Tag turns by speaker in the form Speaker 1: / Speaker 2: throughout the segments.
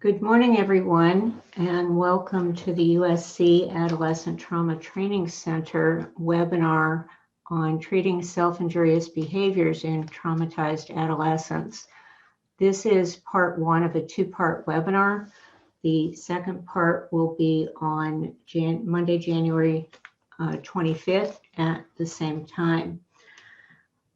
Speaker 1: Good morning, everyone, and welcome to the USC-Adolescent Trauma Training Center webinar on treating self-injurious behaviors in traumatized adolescents. This is part one of a two-part webinar. The second part will be on Monday, January 25th at the same time.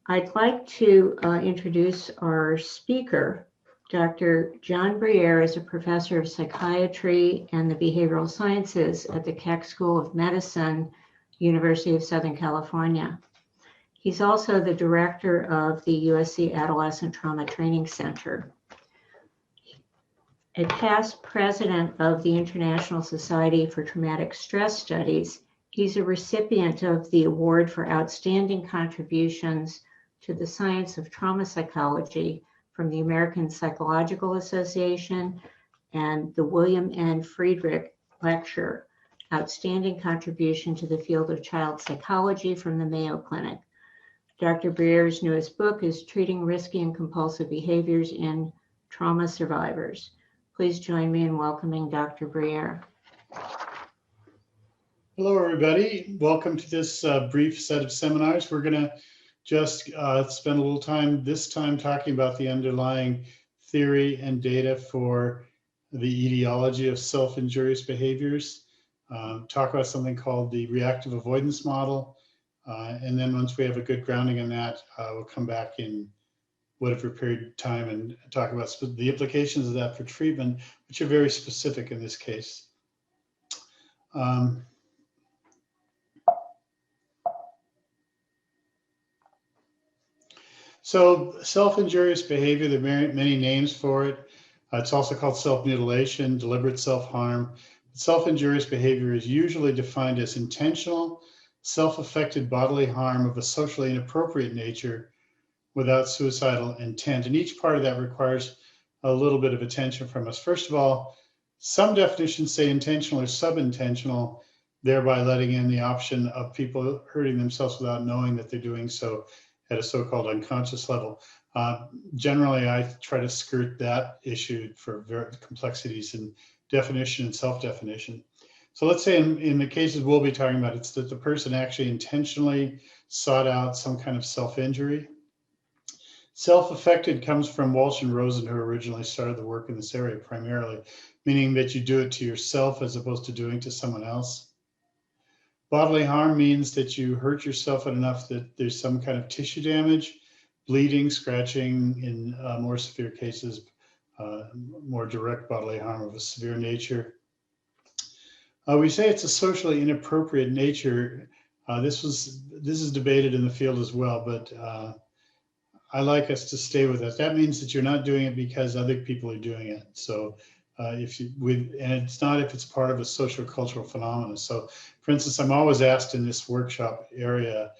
Speaker 1: I'd like to introduce our speaker. Dr. John Briere is a professor of psychiatry and the behavioral sciences at the Keck School of Medicine, University of Southern California. He's also the director of the USC Adolescent Trauma Training Center. A past president of the International Society for Traumatic Stress Studies, he's a recipient of the Award for Outstanding Contributions to the Science of Trauma Psychology from the American Psychological Association and the William N. Friedrich Lecture, Outstanding Contribution to the Field of Child Psychology from the Mayo Clinic. Dr. Briere's newest book is Treating Risky and Compulsive Behaviors in Trauma Survivors. Please join me in welcoming Dr. Briere.
Speaker 2: Hello, everybody. Welcome to this brief set of seminars. We're going to just spend a little time this time talking about the underlying theory and data for the etiology of self-injurious behaviors, talk about something called the reactive avoidance model, and then once we have a good grounding in that, we'll come back in whatever period of time and talk about the implications of that for treatment, which are very specific in this case. So self-injurious behavior, there are many names for it. It's also called self-mutilation, deliberate self-harm. Self-injurious behavior is usually defined as intentional, self-affected bodily harm of a socially inappropriate nature without suicidal intent. And each part of that requires a little bit of attention from us. First of all, some definitions say intentional or sub-intentional, thereby letting in the option of people hurting themselves without knowing that they're doing so at a so-called unconscious level. Generally, I try to skirt that issue for complexities in definition and self-definition. So let's say in the cases we'll be talking about, it's that the person actually intentionally sought out some kind of self-injury. Self-affected comes from Walsh and Rosen, who originally started the work in this area primarily, meaning that you do it to yourself as opposed to doing to someone else. Bodily harm means that you hurt yourself enough that there's some kind of tissue damage, bleeding, scratching, in more severe cases, more direct bodily harm of a severe nature. We say it's a socially inappropriate nature. This is debated in the field as well, but I like us to stay with it. That means that you're not doing it because other people are doing it. So and it's not if it's part of a social cultural phenomenon. So for instance, I'm always asked in this workshop area,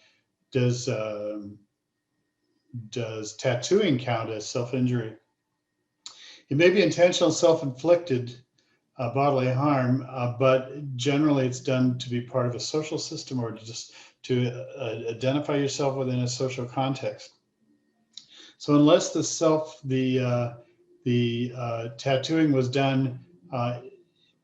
Speaker 2: does tattooing count as self-injury? It may be intentional self-inflicted bodily harm, but generally it's done to be part of a social system or just to identify yourself within a social context. So unless the tattooing was done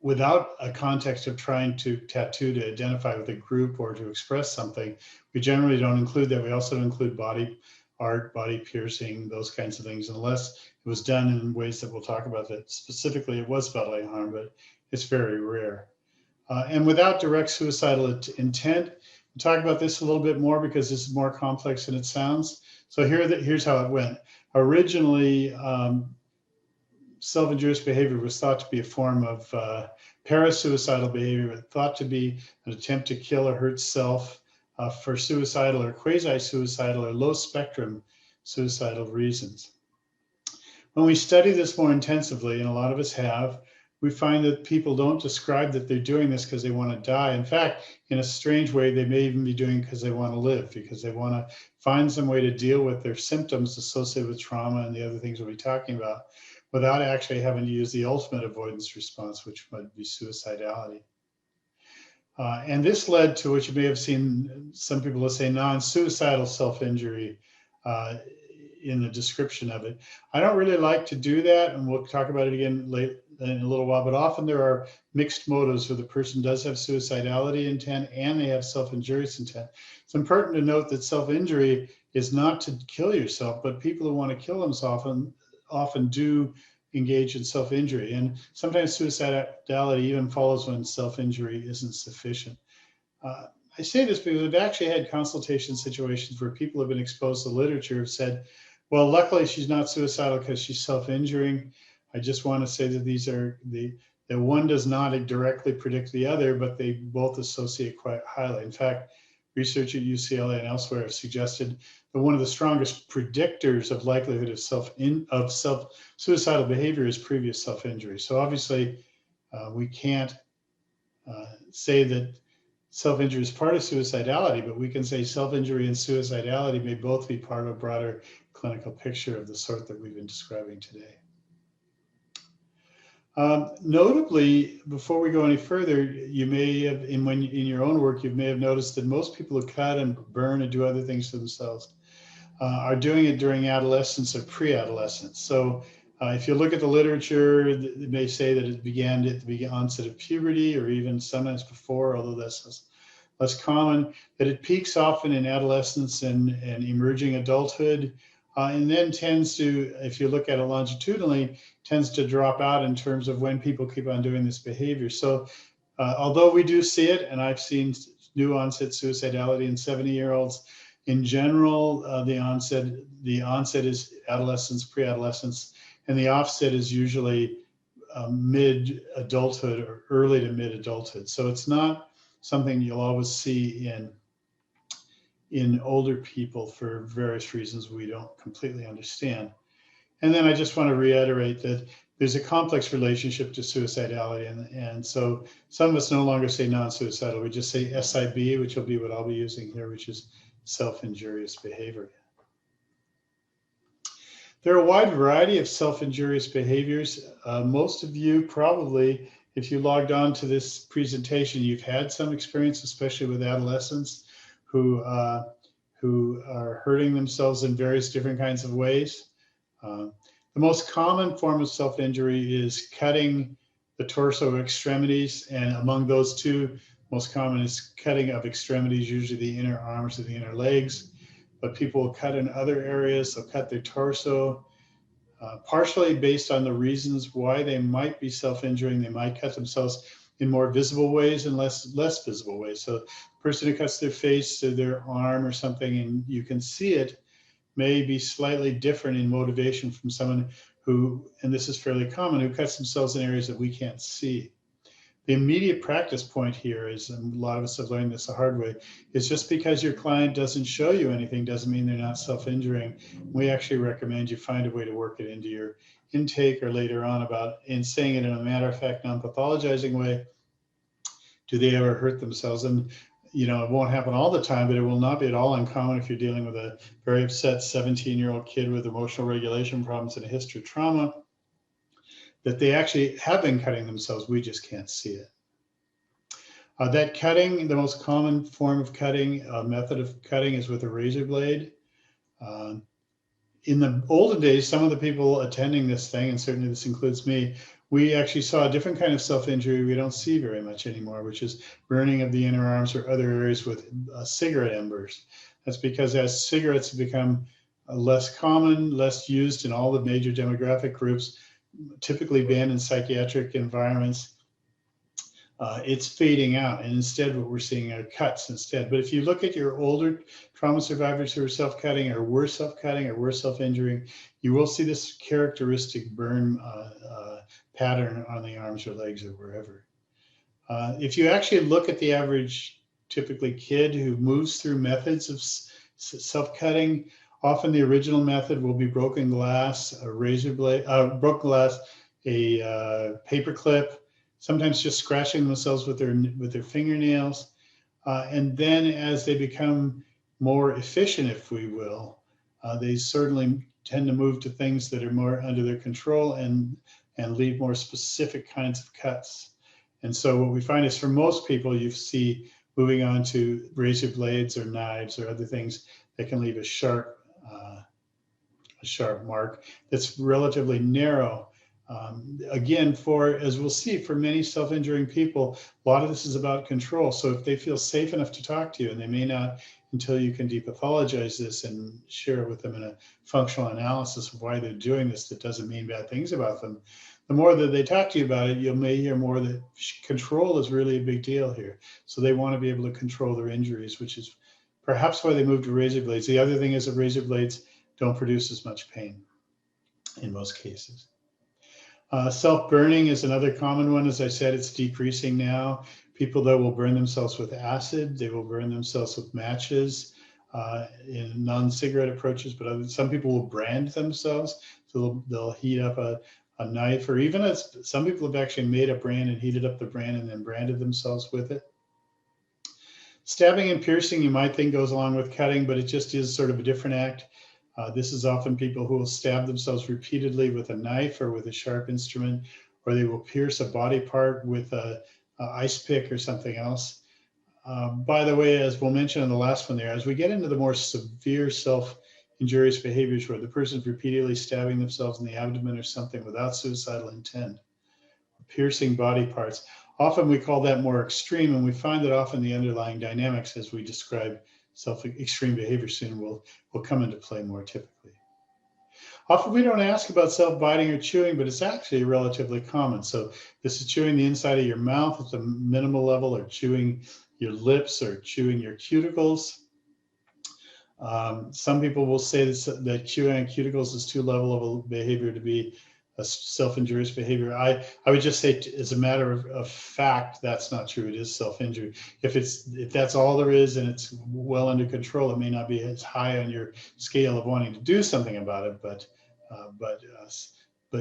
Speaker 2: without a context of trying to tattoo to identify with a group or to express something, we generally don't include that. We also include body art, body piercing, those kinds of things, unless it was done in ways that we'll talk about that specifically it was bodily harm, but it's very rare. And without direct suicidal intent, we'll talk about this a little bit more because this is more complex than it sounds. So here's how it went. Originally, self-injurious behavior was thought to be a form of parasuicidal behavior, thought to be an attempt to kill or hurt self for suicidal or quasi-suicidal or low-spectrum suicidal reasons. When we study this more intensively, and a lot of us have, we find that people don't describe that they're doing this because they want to die. In fact, in a strange way, they may even be doing it because they want to live, because they want to find some way to deal with their symptoms associated with trauma and the other things we'll be talking about, without actually having to use the ultimate avoidance response, which might be suicidality. And this led to what you may have seen some people will say non-suicidal self-injury in the description of it. I don't really like to do that, and we'll talk about it again in a little while, but often there are mixed motives where the person does have suicidality intent and they have self-injurious intent. It's important to note that self-injury is not to kill yourself, but people who want to kill themselves often do engage in self-injury. And sometimes suicidality even follows when self-injury isn't sufficient. I say this because we've actually had consultation situations where people have been exposed to literature have said, well, luckily she's not suicidal because she's self-injuring. I just want to say that these are that one does not directly predict the other, but they both associate quite highly. In fact, research at UCLA and elsewhere have suggested that one of the strongest predictors of likelihood of suicidal behavior is previous self-injury. So obviously, we can't say that self-injury is part of suicidality, but we can say self-injury and suicidality may both be part of a broader clinical picture of the sort that we've been describing today. Notably, before we go any further, you may have, in your own work, you may have noticed that most people who cut and burn and do other things to themselves are doing it during adolescence or pre-adolescence. So if you look at the literature, it may say that it began at the onset of puberty or even sometimes before, although that's less common, that it peaks often in adolescence and emerging adulthood, and then tends to, if you look at it longitudinally, tends to drop out in terms of when people keep on doing this behavior. So although we do see it, and I've seen new onset suicidality in 70-year-olds, in general, the onset is adolescence, pre-adolescence, and the offset is usually mid-adulthood or early to mid-adulthood. So it's not something you'll always see in older people for various reasons we don't completely understand. And then I just want to reiterate that there's a complex relationship to suicidality. And so some of us no longer say non-suicidal, we just say SIB, which will be what I'll be using here, which is self-injurious behavior. There are a wide variety of self-injurious behaviors. Most of you probably, if you logged on to this presentation, you've had some experience, especially with adolescents who are hurting themselves in various different kinds of ways. The most common form of self-injury is cutting the torso extremities, and among those two, most common is cutting of extremities, usually the inner arms or the inner legs. But people will cut in other areas, they'll cut their torso, partially based on the reasons why they might be self-injuring. They might cut themselves in more visible ways and less visible ways. So the person who cuts their face or their arm or something and you can see it may be slightly different in motivation from someone who, and this is fairly common, who cuts themselves in areas that we can't see. The immediate practice point here is, and a lot of us have learned this the hard way, is just because your client doesn't show you anything doesn't mean they're not self-injuring. We actually recommend you find a way to work it into your intake or later on about, in saying it in a matter-of-fact, non-pathologizing way. Do they ever hurt themselves? And you know, it won't happen all the time, but it will not be at all uncommon if you're dealing with a very upset 17-year-old kid with emotional regulation problems and a history of trauma, that they actually have been cutting themselves. We just can't see it. That cutting, the most common form of cutting, method of cutting is with a razor blade. In the olden days, some of the people attending this thing, and certainly this includes me, we actually saw a different kind of self-injury we don't see very much anymore, which is burning of the inner arms or other areas with cigarette embers. That's because as cigarettes have become less common, less used in all the major demographic groups, typically banned in psychiatric environments, it's fading out. And instead, what we're seeing are cuts instead. But if you look at your older trauma survivors who are self-cutting or were self-cutting or were self-injuring, you will see this characteristic burn pattern on the arms or legs or wherever. If you actually look at the average, typically kid who moves through methods of self-cutting, often the original method will be broken glass, a razor blade, broken glass, a paper clip, sometimes just scratching themselves with their fingernails. And then as they become more efficient, if we will, they certainly tend to move to things that are more under their control and leave more specific kinds of cuts. And so what we find is for most people, you see moving on to razor blades or knives or other things that can leave a sharp mark that's relatively narrow. Again, as we'll see, for many self-injuring people, a lot of this is about control. So if they feel safe enough to talk to you, and they may not until you can depathologize this and share it with them in a functional analysis of why they're doing this that doesn't mean bad things about them, the more that they talk to you about it, you may hear more that control is really a big deal here. So they want to be able to control their injuries, which is perhaps why they moved to razor blades. The other thing is that razor blades don't produce as much pain in most cases. Self-burning is another common one. As I said, it's decreasing now. People that will burn themselves with acid, they will burn themselves with matches in non-cigarette approaches, but some people will brand themselves. So they'll heat up a knife, or even some people have actually made a brand and heated up the brand and then branded themselves with it. Stabbing and piercing, you might think goes along with cutting, but it just is sort of a different act. This is often people who will stab themselves repeatedly with a knife or with a sharp instrument, or they will pierce a body part with a ice pick or something else. By the way, as we'll mention in the last one there, as we get into the more severe self-injurious behaviors where the person's repeatedly stabbing themselves in the abdomen or something without suicidal intent, piercing body parts, often we call that more extreme, and we find that often the underlying dynamics, as we describe extreme behavior soon, will come into play more typically. Often we don't ask about self-biting or chewing, but it's actually relatively common. So this is chewing the inside of your mouth at the minimal level, or chewing your lips, or chewing your cuticles. Some people will say that chewing on cuticles is too low level behavior to be a self-injurious behavior. I would just say, as a matter of fact, that's not true. It is self-injury. If that's all there is and it's well under control, it may not be as high on your scale of wanting to do something about it. But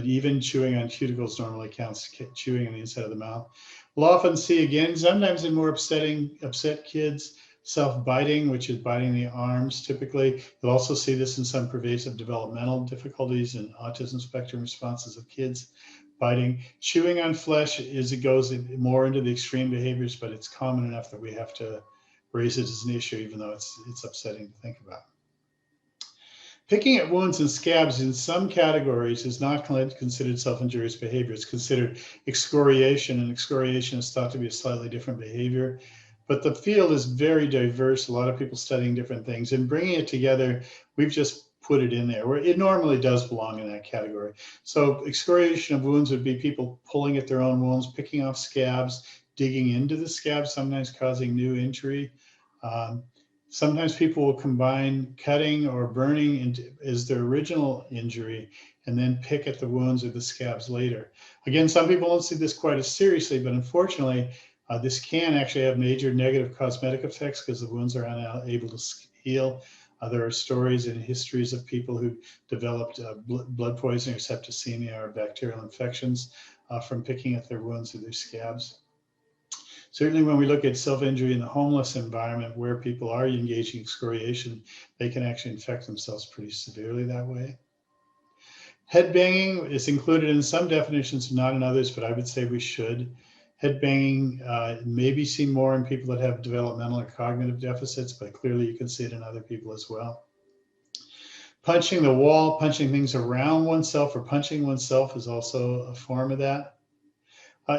Speaker 2: even chewing on cuticles normally counts chewing on the inside of the mouth. We'll often see, again, sometimes in more upset kids, self-biting, which is biting the arms typically. You'll also see this in some pervasive developmental difficulties and autism spectrum responses of kids. Biting, chewing on flesh, it goes more into the extreme behaviors, but it's common enough that we have to raise it as an issue, even though it's upsetting to think about. Picking at wounds and scabs in some categories is not considered self-injurious behavior. It's considered excoriation, and excoriation is thought to be a slightly different behavior. But the field is very diverse, a lot of people studying different things, and bringing it together, we've just put it in there where it normally does belong in that category. So excoriation of wounds would be people pulling at their own wounds, picking off scabs, digging into the scabs, sometimes causing new injury. Sometimes people will combine cutting or burning as their original injury and then pick at the wounds or the scabs later. Again, some people don't see this quite as seriously, but unfortunately, this can actually have major negative cosmetic effects because the wounds are unable to heal. There are stories and histories of people who developed blood poisoning or septicemia or bacterial infections from picking at their wounds or their scabs. Certainly when we look at self-injury in the homeless environment where people are engaging in excoriation, they can actually infect themselves pretty severely that way. Headbanging is included in some definitions, not in others, but I would say we should. Headbanging may be seen more in people that have developmental or cognitive deficits, but clearly you can see it in other people as well. Punching the wall, punching things around oneself, or punching oneself is also a form of that.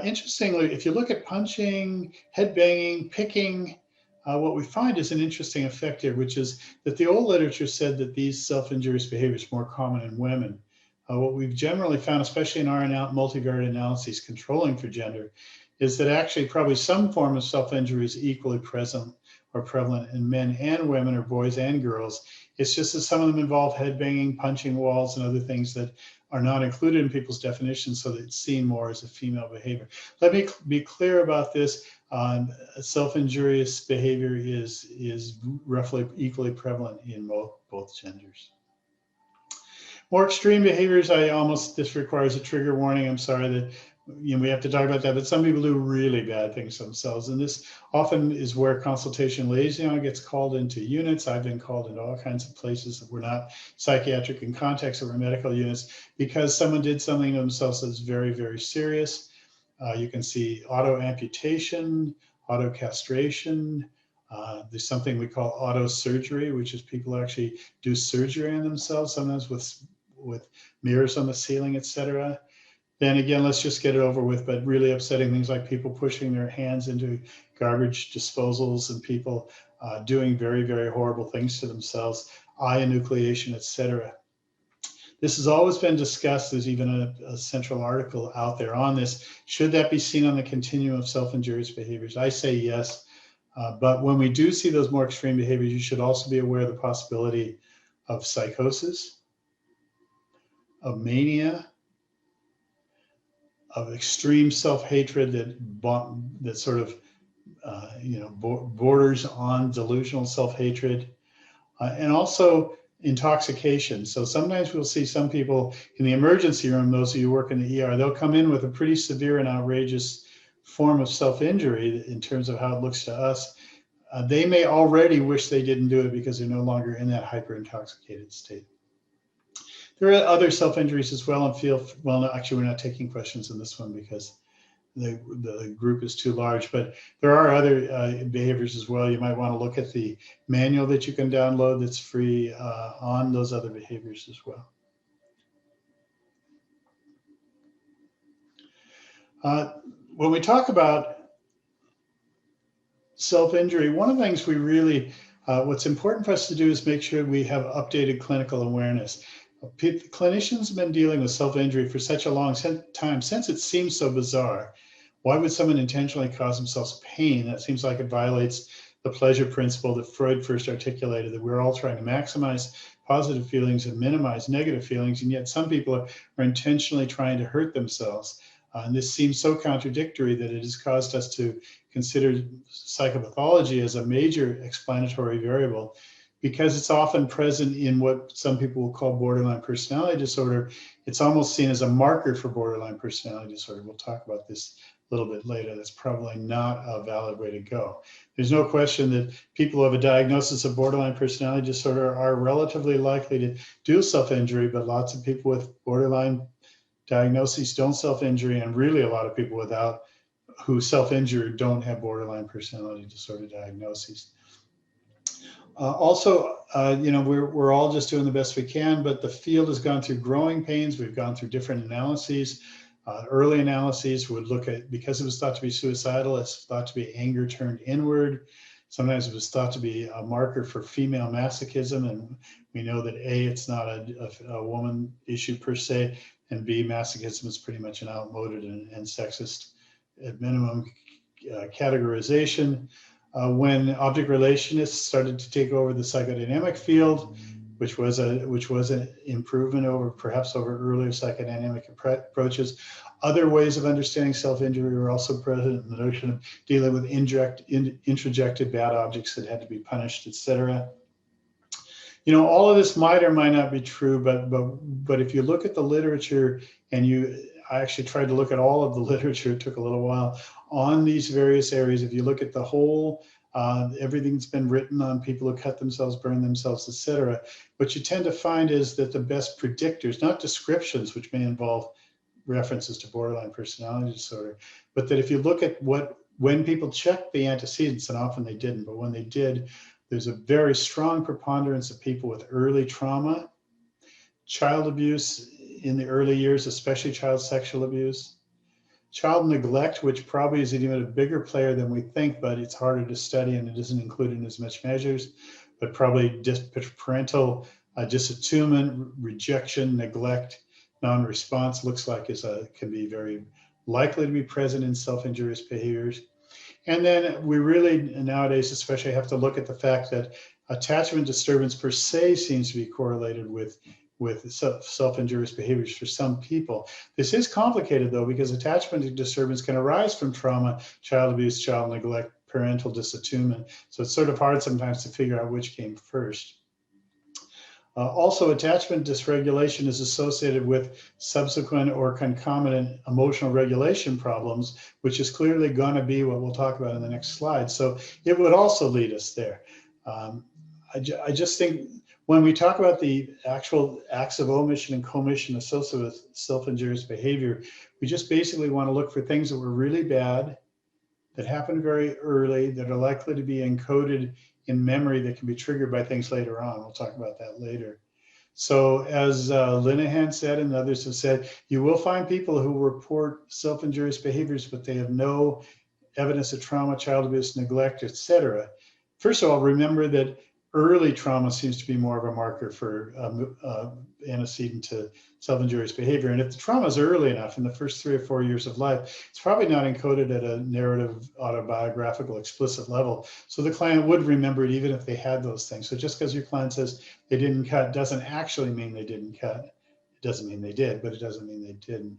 Speaker 2: Interestingly, if you look at punching, headbanging, picking, what we find is an interesting effect here, which is that the old literature said that these self-injurious behaviors are more common in women. What we've generally found, especially in our multivariate analyses controlling for gender, is that actually probably some form of self-injury is equally present or prevalent in men and women, or boys and girls. It's just that some of them involve headbanging, punching walls, and other things that are not included in people's definitions, so that it's seen more as a female behavior. Let me be clear about this. Self-injurious behavior is roughly equally prevalent in both genders. More extreme behaviors, this requires a trigger warning. I'm sorry that we have to talk about that, but some people do really bad things to themselves. And this often is where consultation liaison gets called into units. I've been called into all kinds of places that were not psychiatric in context, that were medical units, because someone did something to themselves that's very, very serious. You can see auto amputation, auto castration. There's something we call auto surgery, which is people actually do surgery on themselves, sometimes with mirrors on the ceiling, etc. then again, let's just get it over with. But really upsetting things like people pushing their hands into garbage disposals and people doing very, very horrible things to themselves, eye enucleation, etc. This has always been discussed. There's even a central article out there on this. Should that be seen on the continuum of self-injurious behaviors? I say yes. But when we do see those more extreme behaviors, you should also be aware of the possibility of psychosis, of mania, of extreme self-hatred that sort of borders on delusional self-hatred, and also intoxication. So sometimes we'll see some people in the emergency room, those of you who work in the ER, they'll come in with a pretty severe and outrageous form of self-injury in terms of how it looks to us. They may already wish they didn't do it because they're no longer in that hyper-intoxicated state. There are other self-injuries as well, and well, no, actually, we're not taking questions in this one because the group is too large, but there are other behaviors as well. You might want to look at the manual that you can download that's free on those other behaviors as well. When we talk about self-injury, one of the things we really, what's important for us to do is make sure we have updated clinical awareness. Clinicians have been dealing with self-injury for such a long time, since it seems so bizarre. Why would someone intentionally cause themselves pain? That seems like it violates the pleasure principle that Freud first articulated, that we're all trying to maximize positive feelings and minimize negative feelings, and yet some people are intentionally trying to hurt themselves. And this seems so contradictory that it has caused us to consider psychopathology as a major explanatory variable, because it's often present in what some people will call borderline personality disorder. It's almost seen as a marker for borderline personality disorder. We'll talk about this a little bit later. That's probably not a valid way to go. There's no question that people who have a diagnosis of borderline personality disorder are relatively likely to do self-injury, but lots of people with borderline diagnoses don't self-injury, and really a lot of people who self-injure don't have borderline personality disorder diagnoses. We're all just doing the best we can, but the field has gone through growing pains. We've gone through different analyses. Early analyses would look at, because it was thought to be suicidal, it's thought to be anger turned inward. Sometimes it was thought to be a marker for female masochism, and we know that A, it's not a woman issue per se, and B, masochism is pretty much an outmoded and sexist, at minimum, categorization. When object relationists started to take over the psychodynamic field, which was an improvement perhaps over earlier psychodynamic approaches. Other ways of understanding self-injury were also present in the notion of dealing with introjected bad objects that had to be punished, etc. All of this might or might not be true, but if you look at the literature, and I actually tried to look at all of the literature, it took a little while, on these various areas. If you look at the whole, everything's been written on people who cut themselves, burn themselves, etc. What you tend to find is that the best predictors, not descriptions, which may involve references to borderline personality disorder, but that if you look at when people checked the antecedents, and often they didn't, but when they did, there's a very strong preponderance of people with early trauma, child abuse in the early years, especially child sexual abuse, child neglect, which probably is even a bigger player than we think, but it's harder to study and it isn't included in as much measures, but probably parental disattunement, rejection, neglect, non-response looks like can be very likely to be present in self-injurious behaviors. And then we really nowadays especially have to look at the fact that attachment disturbance per se seems to be correlated with self-injurious behaviors for some people. This is complicated though, because attachment disturbance can arise from trauma, child abuse, child neglect, parental disattunement. So it's sort of hard sometimes to figure out which came first. Also, attachment dysregulation is associated with subsequent or concomitant emotional regulation problems, which is clearly going to be what we'll talk about in the next slide. So it would also lead us there. I just think when we talk about the actual acts of omission and commission associated with self-injurious behavior, we just basically want to look for things that were really bad, that happened very early, that are likely to be encoded in memory that can be triggered by things later on. We'll talk about that later. So as Linehan said and others have said, you will find people who report self-injurious behaviors, but they have no evidence of trauma, child abuse, neglect, etc. First of all, remember that early trauma seems to be more of a marker for antecedent to self-injurious behavior. And if the trauma is early enough in the first 3 or 4 years of life, it's probably not encoded at a narrative, autobiographical, explicit level. So the client would remember it even if they had those things. So just because your client says they didn't cut doesn't actually mean they didn't cut. It doesn't mean they did, but it doesn't mean they didn't.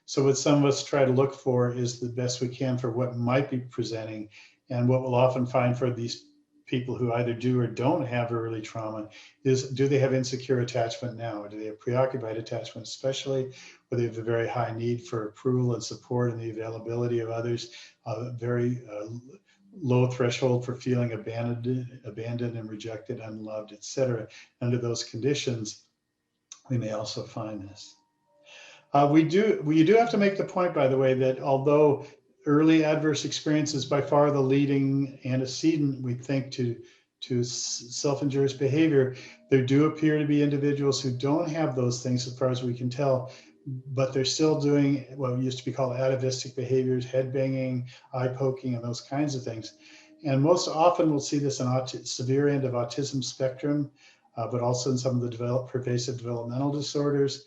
Speaker 2: So what some of us try to look for is the best we can for what might be presenting. And what we'll often find for these people who either do or don't have early trauma is, do they have insecure attachment now? Or do they have preoccupied attachment, especially where they have a very high need for approval and support and the availability of others, very low threshold for feeling abandoned and rejected, unloved, etc. Under those conditions, we may also find this. You do have to make the point, by the way, that although early adverse experience is by far the leading antecedent, we think, to self-injurious behavior, there do appear to be individuals who don't have those things as far as we can tell, but they're still doing what used to be called atavistic behaviors, head banging, eye poking, and those kinds of things. And most often we'll see this in severe end of autism spectrum, but also in some of the pervasive developmental disorders.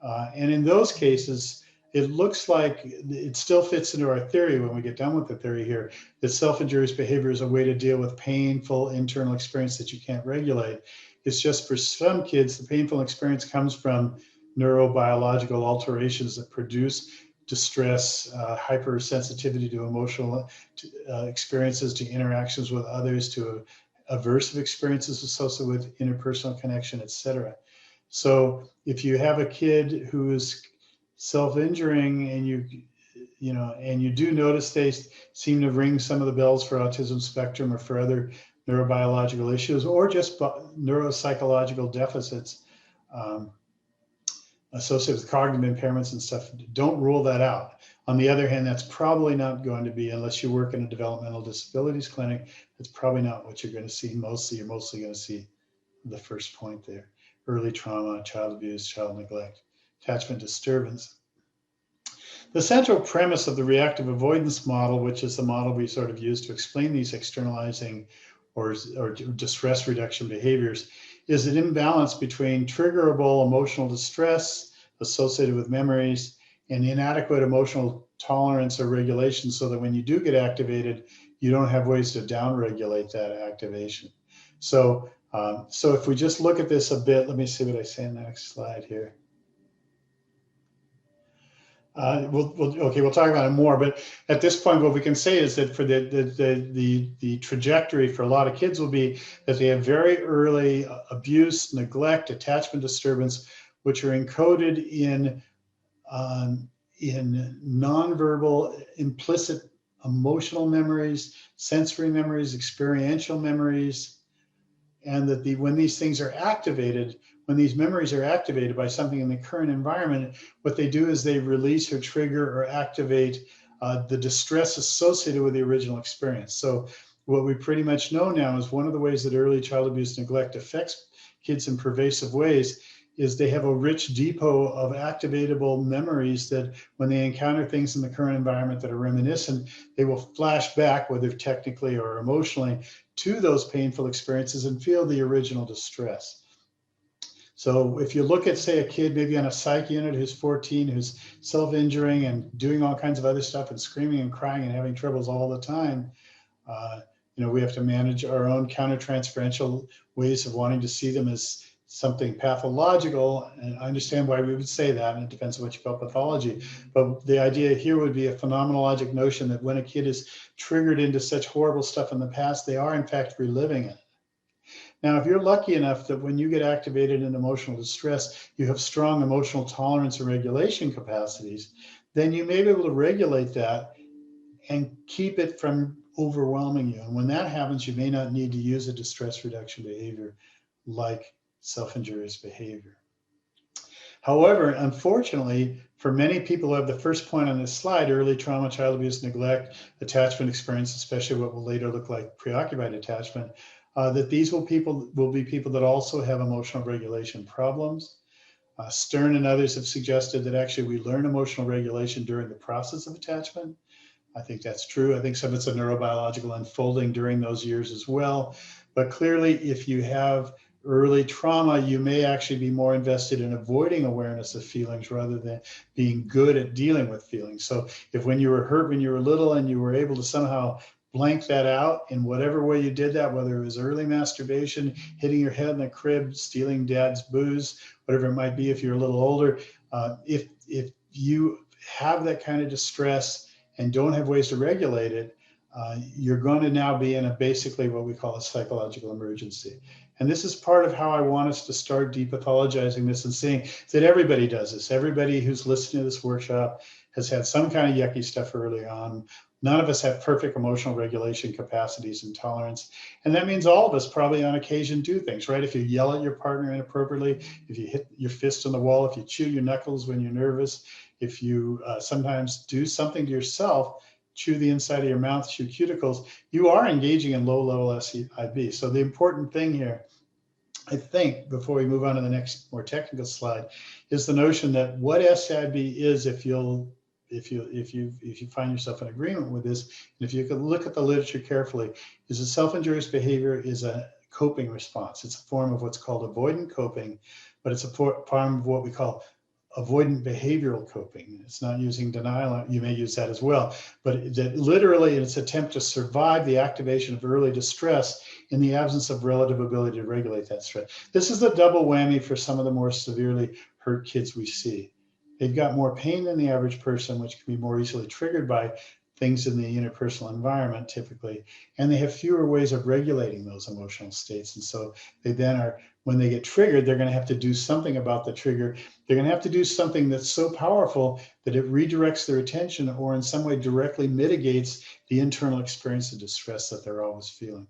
Speaker 2: And in those cases, it looks like it still fits into our theory when we get done with the theory here, that self-injurious behavior is a way to deal with painful internal experience that you can't regulate. It's just for some kids, the painful experience comes from neurobiological alterations that produce distress, hypersensitivity to emotional experiences, to interactions with others, to aversive experiences associated with interpersonal connection, etc. So if you have a kid who is self-injuring and you do notice they seem to ring some of the bells for autism spectrum or for other neurobiological issues or just neuropsychological deficits associated with cognitive impairments and stuff, don't rule that out. On the other hand, that's probably not going to be, unless you work in a developmental disabilities clinic, that's probably not what you're going to see mostly. You're mostly going to see the first point there: early trauma, child abuse, child neglect, attachment disturbance. The central premise of the reactive avoidance model, which is the model we sort of use to explain these externalizing or distress reduction behaviors, is an imbalance between triggerable emotional distress associated with memories and inadequate emotional tolerance or regulation, so that when you do get activated, you don't have ways to downregulate that activation. So if we just look at this a bit, let me see what I say in the next slide here. We'll talk about it more, but at this point, what we can say is that for the trajectory for a lot of kids will be that they have very early abuse, neglect, attachment disturbance, which are encoded in nonverbal, implicit emotional memories, sensory memories, experiential memories, and that when these things are activated, when these memories are activated by something in the current environment, what they do is they release or trigger or activate the distress associated with the original experience. So what we pretty much know now is one of the ways that early child abuse neglect affects kids in pervasive ways is they have a rich depot of activatable memories that when they encounter things in the current environment that are reminiscent, they will flash back, whether technically or emotionally, to those painful experiences and feel the original distress. So if you look at, say, a kid maybe on a psych unit who's 14, who's self-injuring and doing all kinds of other stuff and screaming and crying and having troubles all the time, we have to manage our own countertransferential ways of wanting to see them as something pathological. And I understand why we would say that, and it depends on what you call pathology. But the idea here would be a phenomenologic notion that when a kid is triggered into such horrible stuff in the past, they are in fact reliving it. Now, if you're lucky enough that when you get activated in emotional distress, you have strong emotional tolerance and regulation capacities, then you may be able to regulate that and keep it from overwhelming you. And when that happens, you may not need to use a distress reduction behavior like self-injurious behavior. However, unfortunately, for many people who have the first point on this slide, early trauma, child abuse, neglect, attachment experience, especially what will later look like preoccupied attachment, that these will be people that also have emotional regulation problems. Stern and others have suggested that actually we learn emotional regulation during the process of attachment. I think that's true. I think some of it's a neurobiological unfolding during those years as well. But clearly, if you have early trauma, you may actually be more invested in avoiding awareness of feelings rather than being good at dealing with feelings. So if when you were hurt when you were little and you were able to somehow blank that out in whatever way you did that, whether it was early masturbation, hitting your head in the crib, stealing dad's booze, whatever it might be, if you're a little older, if you have that kind of distress and don't have ways to regulate it, you're going to now be in a basically what we call a psychological emergency. And this is part of how I want us to start depathologizing this and seeing that everybody does this. Everybody who's listening to this workshop has had some kind of yucky stuff early on. None of us have perfect emotional regulation capacities and tolerance. And that means all of us probably on occasion do things, right? If you yell at your partner inappropriately, if you hit your fist on the wall, if you chew your knuckles when you're nervous, if you sometimes do something to yourself, chew the inside of your mouth, chew cuticles, you are engaging in low-level SIB. So the important thing here, I think, before we move on to the next more technical slide, is the notion that what SIB is, if you find yourself in agreement with this, and if you could look at the literature carefully, is a self-injurious behavior is a coping response. It's a form of what's called avoidant coping, but it's a form of what we call avoidant behavioral coping. It's not using denial. You may use that as well, but that literally in its attempt to survive the activation of early distress in the absence of relative ability to regulate that stress. This is a double whammy for some of the more severely hurt kids we see. They've got more pain than the average person, which can be more easily triggered by things in the interpersonal environment typically, and they have fewer ways of regulating those emotional states. And so they then are, when they get triggered, they're going to have to do something about the trigger. They're going to have to do something that's so powerful that it redirects their attention or in some way directly mitigates the internal experience of distress that they're always feeling.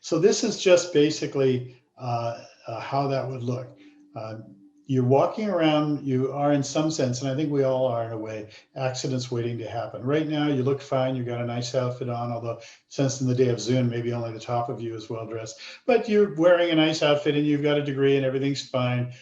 Speaker 2: So this is just basically how that would look. You're walking around, you are in some sense, and I think we all are in a way, accidents waiting to happen. Right now, you look fine, you've got a nice outfit on, although since in the day of Zoom, maybe only the top of you is well dressed, but you're wearing a nice outfit and you've got a degree and everything's fine.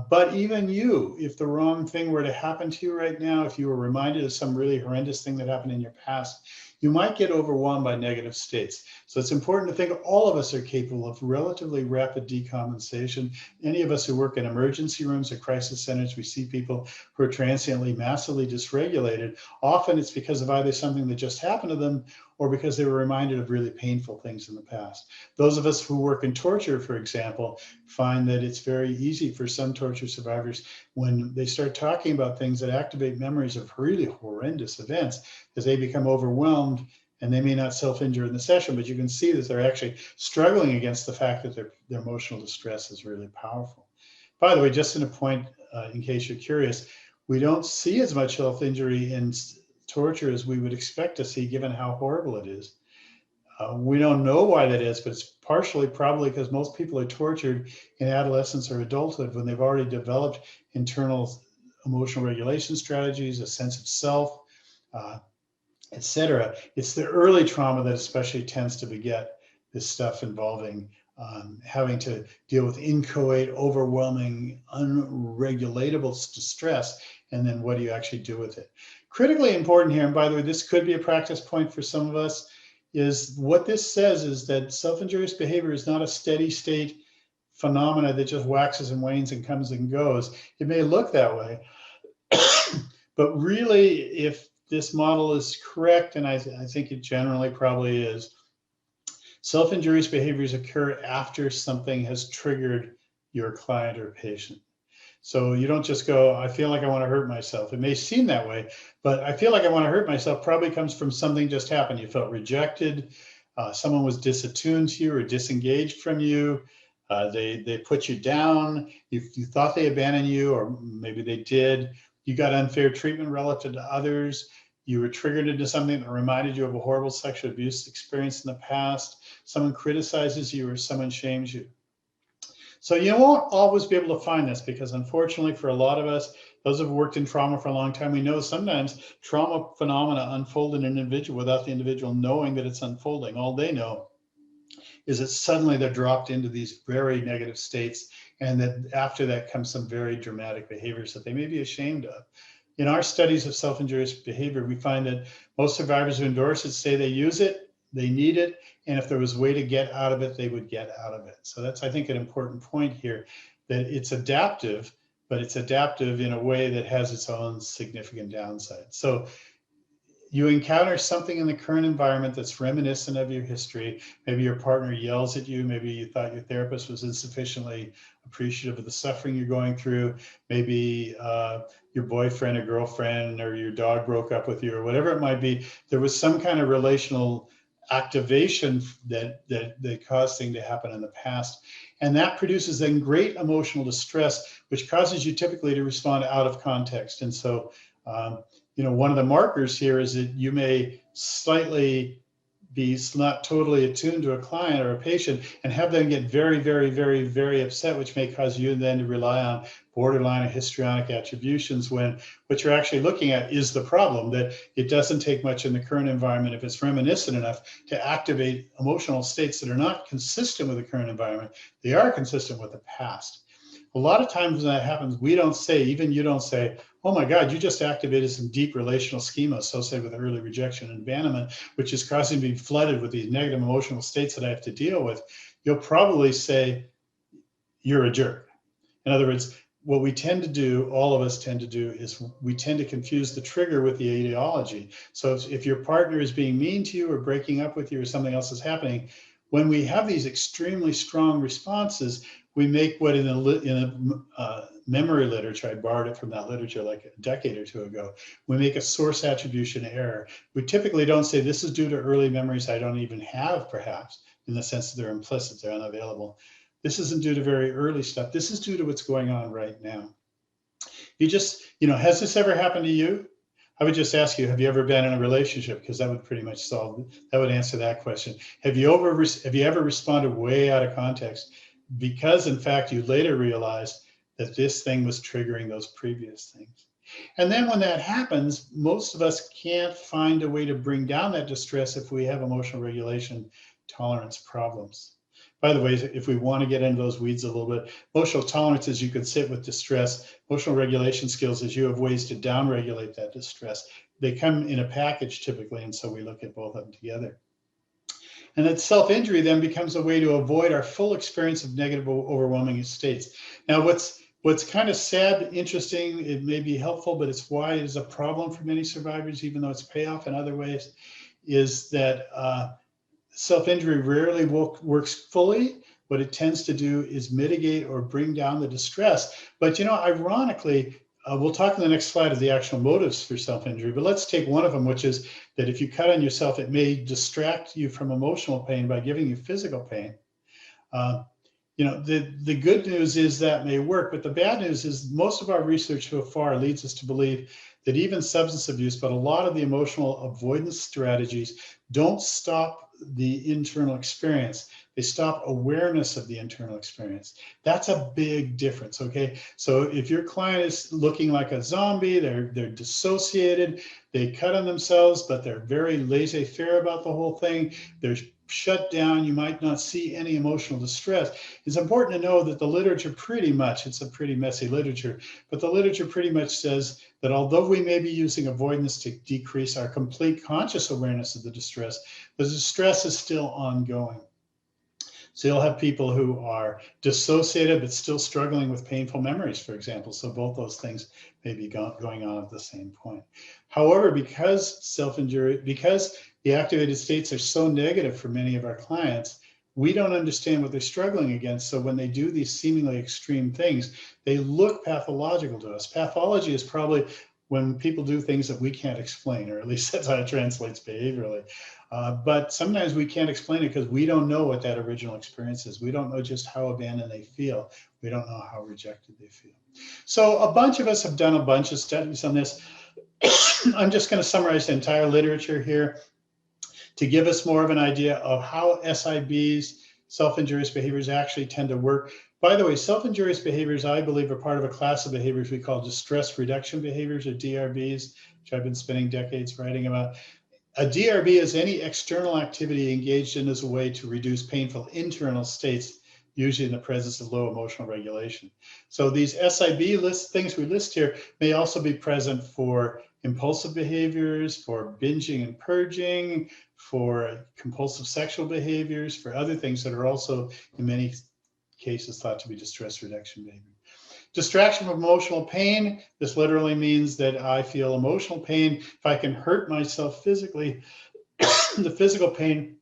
Speaker 2: But even you, if the wrong thing were to happen to you right now, if you were reminded of some really horrendous thing that happened in your past, you might get overwhelmed by negative states. So it's important to think all of us are capable of relatively rapid decompensation. Any of us who work in emergency rooms or crisis centers, we see people who are transiently massively dysregulated. Often it's because of either something that just happened to them or because they were reminded of really painful things in the past. Those of us who work in torture, for example, find that it's very easy for some torture survivors when they start talking about things that activate memories of really horrendous events, as they become overwhelmed, and they may not self-injure in the session, but you can see that they're actually struggling against the fact that their emotional distress is really powerful. By the way, just in a point, in case you're curious, we don't see as much self-injury in torture as we would expect to see given how horrible it is. We don't know why that is, but it's partially probably because most people are tortured in adolescence or adulthood when they've already developed internal emotional regulation strategies, a sense of self, etc. It's the early trauma that especially tends to beget this stuff involving having to deal with inchoate, overwhelming, unregulatable distress, and then what do you actually do with it? Critically important here, and by the way, this could be a practice point for some of us, is what this says is that self-injurious behavior is not a steady state phenomena that just waxes and wanes and comes and goes. It may look that way, but really, if this model is correct, and I think it generally probably is, self-injurious behaviors occur after something has triggered your client or patient. So you don't just go, I feel like I want to hurt myself. It may seem that way, but I feel like I want to hurt myself probably comes from something just happened. You felt rejected, someone was disattuned to you or disengaged from you, they put you down, you thought they abandoned you, or maybe they did, you got unfair treatment relative to others, you were triggered into something that reminded you of a horrible sexual abuse experience in the past, someone criticizes you or someone shames you. So you won't always be able to find this because unfortunately for a lot of us, those who have worked in trauma for a long time, we know sometimes trauma phenomena unfold in an individual without the individual knowing that it's unfolding. All they know is that suddenly they're dropped into these very negative states, and that after that comes some very dramatic behaviors that they may be ashamed of. In our studies of self-injurious behavior, we find that most survivors who endorse it say they use it, they need it, and if there was a way to get out of it, they would get out of it. So that's, I think, an important point here, that it's adaptive, but it's adaptive in a way that has its own significant downside. So you encounter something in the current environment that's reminiscent of your history. Maybe your partner yells at you. Maybe you thought your therapist was insufficiently appreciative of the suffering you're going through. Maybe your boyfriend or girlfriend or your dog broke up with you, or whatever it might be. There was some kind of relational activation that caused things to happen in the past. And that produces then great emotional distress, which causes you typically to respond out of context. And so, you know, one of the markers here is that you may slightly be not totally attuned to a client or a patient and have them get very, very, very, very upset, which may cause you then to rely on borderline or histrionic attributions, when what you're actually looking at is the problem, that it doesn't take much in the current environment, if it's reminiscent enough, to activate emotional states that are not consistent with the current environment. They are consistent with the past. A lot of times when that happens, we don't say, even you don't say, oh my God, you just activated some deep relational schema associated with early rejection and abandonment, which is causing me to be flooded with these negative emotional states that I have to deal with. You'll probably say, you're a jerk. In other words, what we tend to do, all of us tend to do, is we tend to confuse the trigger with the etiology. So if your partner is being mean to you or breaking up with you or something else is happening, when we have these extremely strong responses, we make what in a memory literature, I borrowed it from that literature like a decade or two ago, we make a source attribution error. We typically don't say this is due to early memories I don't even have, perhaps, in the sense that they're implicit, they're unavailable. This isn't due to very early stuff. This is due to what's going on right now. You just, you know, has this ever happened to you? I would just ask you, have you ever been in a relationship? Because that would pretty much that would answer that question. Have you ever responded way out of context because, in fact, you later realized that this thing was triggering those previous things? And then when that happens, most of us can't find a way to bring down that distress if we have emotional regulation tolerance problems. By the way, if we want to get into those weeds a little bit, emotional tolerance is you can sit with distress. Emotional regulation skills is you have ways to downregulate that distress. They come in a package typically, and so we look at both of them together. And that self-injury then becomes a way to avoid our full experience of negative, overwhelming states. Now, what's kind of sad, interesting, it may be helpful, but it's why it is a problem for many survivors, even though it's payoff in other ways, is that self-injury rarely works fully. What it tends to do is mitigate or bring down the distress. But, you know, ironically, we'll talk in the next slide of the actual motives for self-injury, but let's take one of them, which is that if you cut on yourself, it may distract you from emotional pain by giving you physical pain. You know, the good news is that may work, but the bad news is most of our research so far leads us to believe that even substance abuse, but a lot of the emotional avoidance strategies don't stop the internal experience. They stop awareness of the internal experience. That's a big difference, okay? So if your client is looking like a zombie, they're dissociated, they cut on themselves, but they're very laissez-faire about the whole thing, they're shut down, you might not see any emotional distress. It's important to know that the literature pretty much, it's a pretty messy literature, but the literature pretty much says that although we may be using avoidance to decrease our complete conscious awareness of the distress is still ongoing. So you'll have people who are dissociated but still struggling with painful memories, for example. So both those things may be going on at the same point. However, because self-injury, because the activated states are so negative for many of our clients, we don't understand what they're struggling against. So when they do these seemingly extreme things, they look pathological to us. Pathology is probably when people do things that we can't explain, or at least that's how it translates behaviorally. But sometimes we can't explain it because we don't know what that original experience is. We don't know just how abandoned they feel. We don't know how rejected they feel. So a bunch of us have done a bunch of studies on this. I'm just going to summarize the entire literature here to give us more of an idea of how SIBs, self-injurious behaviors, actually tend to work. By the way, self-injurious behaviors, I believe, are part of a class of behaviors we call distress reduction behaviors, or DRBs, which I've been spending decades writing about. A DRB is any external activity engaged in as a way to reduce painful internal states, usually in the presence of low emotional regulation. So these SIB things we list here may also be present for impulsive behaviors, for binging and purging, for compulsive sexual behaviors, for other things that are also in many cases thought to be distress reduction behavior. Distraction from emotional pain. This literally means that I feel emotional pain. If I can hurt myself physically, the physical pain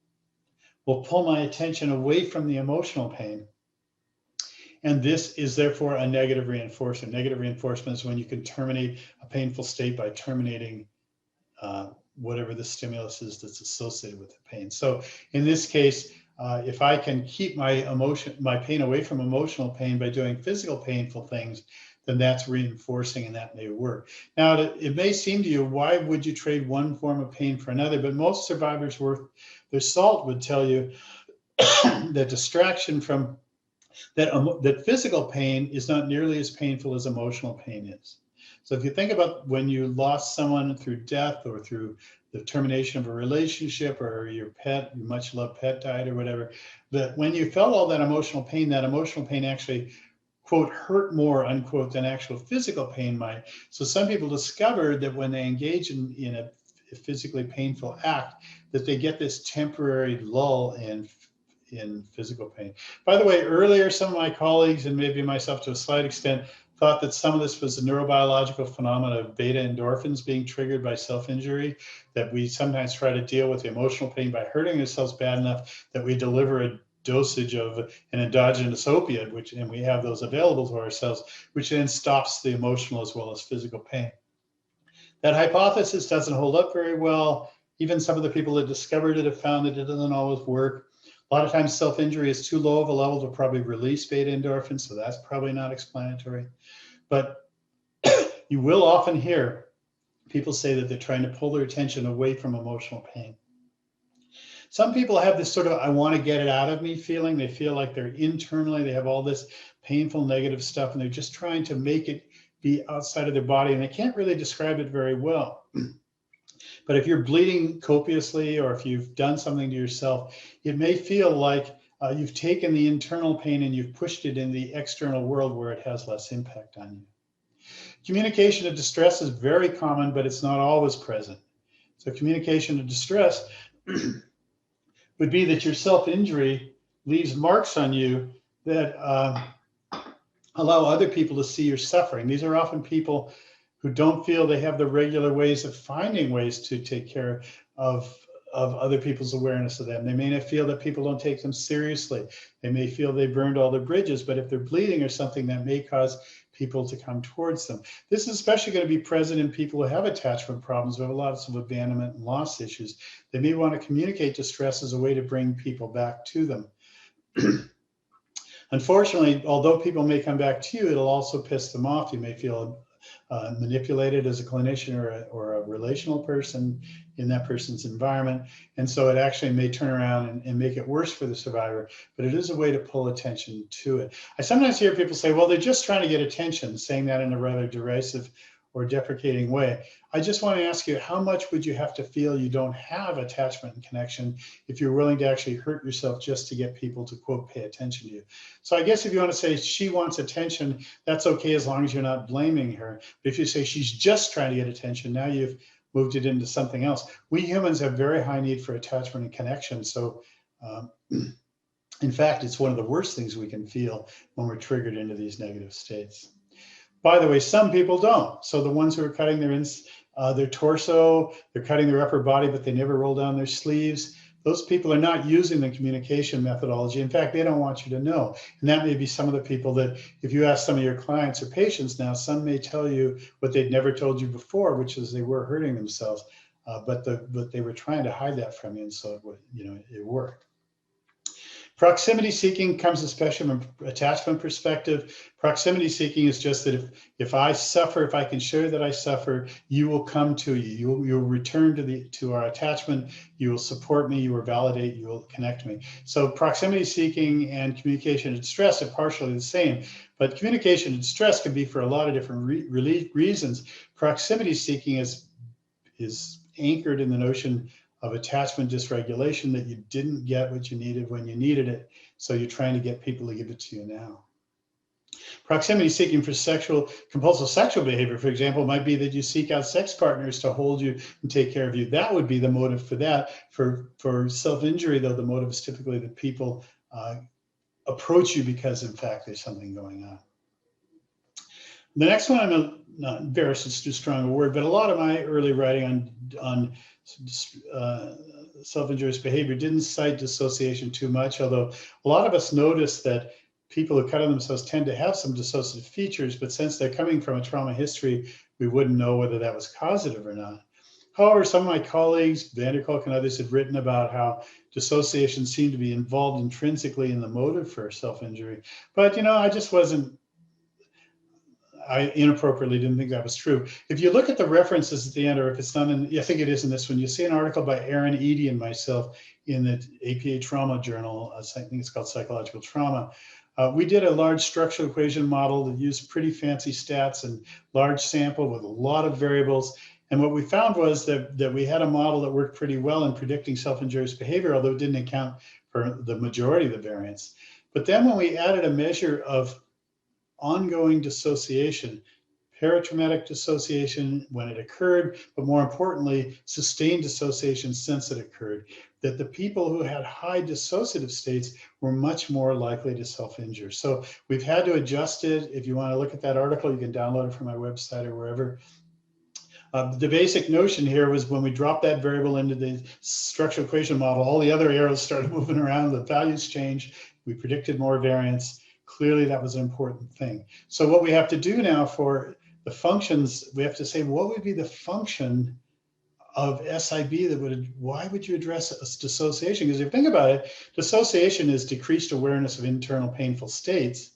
Speaker 2: will pull my attention away from the emotional pain. And this is therefore a negative reinforcement. Negative reinforcement is when you can terminate a painful state by terminating whatever the stimulus is that's associated with the pain. So in this case, if I can keep my pain away from emotional pain by doing physical painful things, then that's reinforcing and that may work. Now, it may seem to you, why would you trade one form of pain for another? But most survivors worth their salt would tell you that distraction from that physical pain is not nearly as painful as emotional pain is. So if you think about when you lost someone through death or through the termination of a relationship, or your pet, your much loved pet died or whatever, that when you felt all that emotional pain actually, quote, hurt more, unquote, than actual physical pain might. So some people discovered that when they engage in a physically painful act, that they get this temporary lull in physical pain. By the way, earlier, some of my colleagues, and maybe myself to a slight extent, thought that some of this was a neurobiological phenomenon of beta endorphins being triggered by self-injury, that we sometimes try to deal with the emotional pain by hurting ourselves bad enough that we deliver a dosage of an endogenous opiate, and we have those available to ourselves, which then stops the emotional as well as physical pain. That hypothesis doesn't hold up very well. Even some of the people that discovered it have found that it doesn't always work. A lot of times self-injury is too low of a level to probably release beta endorphins, so that's probably not explanatory. But you will often hear people say that they're trying to pull their attention away from emotional pain. Some people have this sort of, I want to get it out of me feeling. They feel like they're internally, they have all this painful negative stuff, and they're just trying to make it be outside of their body, and they can't really describe it very well. But if you're bleeding copiously, or if you've done something to yourself, it may feel like you've taken the internal pain and you've pushed it in the external world where it has less impact on you. Communication of distress is very common, but it's not always present. So communication of distress would be that your self-injury leaves marks on you that allow other people to see your suffering. These are often people who don't feel they have the regular ways of finding ways to take care of other people's awareness of them. They may not feel that people don't take them seriously. They may feel they burned all their bridges, but if they're bleeding or something, that may cause people to come towards them. This is especially going to be present in people who have attachment problems, who have a lot of abandonment and loss issues. They may want to communicate distress as a way to bring people back to them. Unfortunately, although people may come back to you, it'll also piss them off. You may feel manipulated as a clinician or a relational person in that person's environment. And so it actually may turn around and make it worse for the survivor, but it is a way to pull attention to it. I sometimes hear people say, well, they're just trying to get attention, saying that in a rather derisive or deprecating way. I just want to ask you, how much would you have to feel you don't have attachment and connection if you're willing to actually hurt yourself just to get people to, quote, pay attention to you? So I guess if you want to say she wants attention, that's okay as long as you're not blaming her. But if you say she's just trying to get attention, now you've moved it into something else. We humans have very high need for attachment and connection. So in fact, it's one of the worst things we can feel when we're triggered into these negative states. By the way, some people don't. So the ones who are cutting their torso, they're cutting their upper body, but they never roll down their sleeves. Those people are not using the communication methodology. In fact, they don't want you to know. And that may be some of the people that, if you ask some of your clients or patients now, some may tell you what they'd never told you before, which is they were hurting themselves, but they were trying to hide that from you, and so it worked. Proximity seeking comes especially from an attachment perspective. Proximity seeking is just that if I suffer, if I can show that I suffer, you will come to you. You'll return to our attachment. You will support me. You will validate. You will connect me. So proximity seeking and communication of distress are partially the same, but communication of distress can be for a lot of different reasons. Proximity seeking is anchored in the notion of attachment dysregulation, that you didn't get what you needed when you needed it, so you're trying to get people to give it to you now. Proximity seeking for compulsive sexual behavior, for example, might be that you seek out sex partners to hold you and take care of you. That would be the motive for that. For self-injury, though, the motive is typically that people approach you because, in fact, there's something going on. The next one, I'm not embarrassed, it's too strong a word, but a lot of my early writing on self-injurious behavior didn't cite dissociation too much, although a lot of us notice that people who cut on themselves tend to have some dissociative features, but since they're coming from a trauma history, we wouldn't know whether that was causative or not. However, some of my colleagues, Vanderkolk and others, have written about how dissociation seemed to be involved intrinsically in the motive for self-injury. But, you know, I inappropriately didn't think that was true. If you look at the references at the end, or if it's not in, I think it is in this one, you see an article by Aaron Eady and myself in the APA Trauma Journal. I think it's called Psychological Trauma. We did a large structural equation model that used pretty fancy stats and large sample with a lot of variables. And what we found was that we had a model that worked pretty well in predicting self-injurious behavior, although it didn't account for the majority of the variance. But then when we added a measure of ongoing dissociation, paratraumatic dissociation when it occurred, but more importantly, sustained dissociation since it occurred, that the people who had high dissociative states were much more likely to self-injure. So we've had to adjust it. If you want to look at that article, you can download it from my website or wherever. The basic notion here was when we dropped that variable into the structural equation model, all the other arrows started moving around, the values changed, we predicted more variance. Clearly that was an important thing. So what we have to do now for the functions, we have to say, what would be the function of SIB that would, why would you address dissociation? Because if you think about it, dissociation is decreased awareness of internal painful states,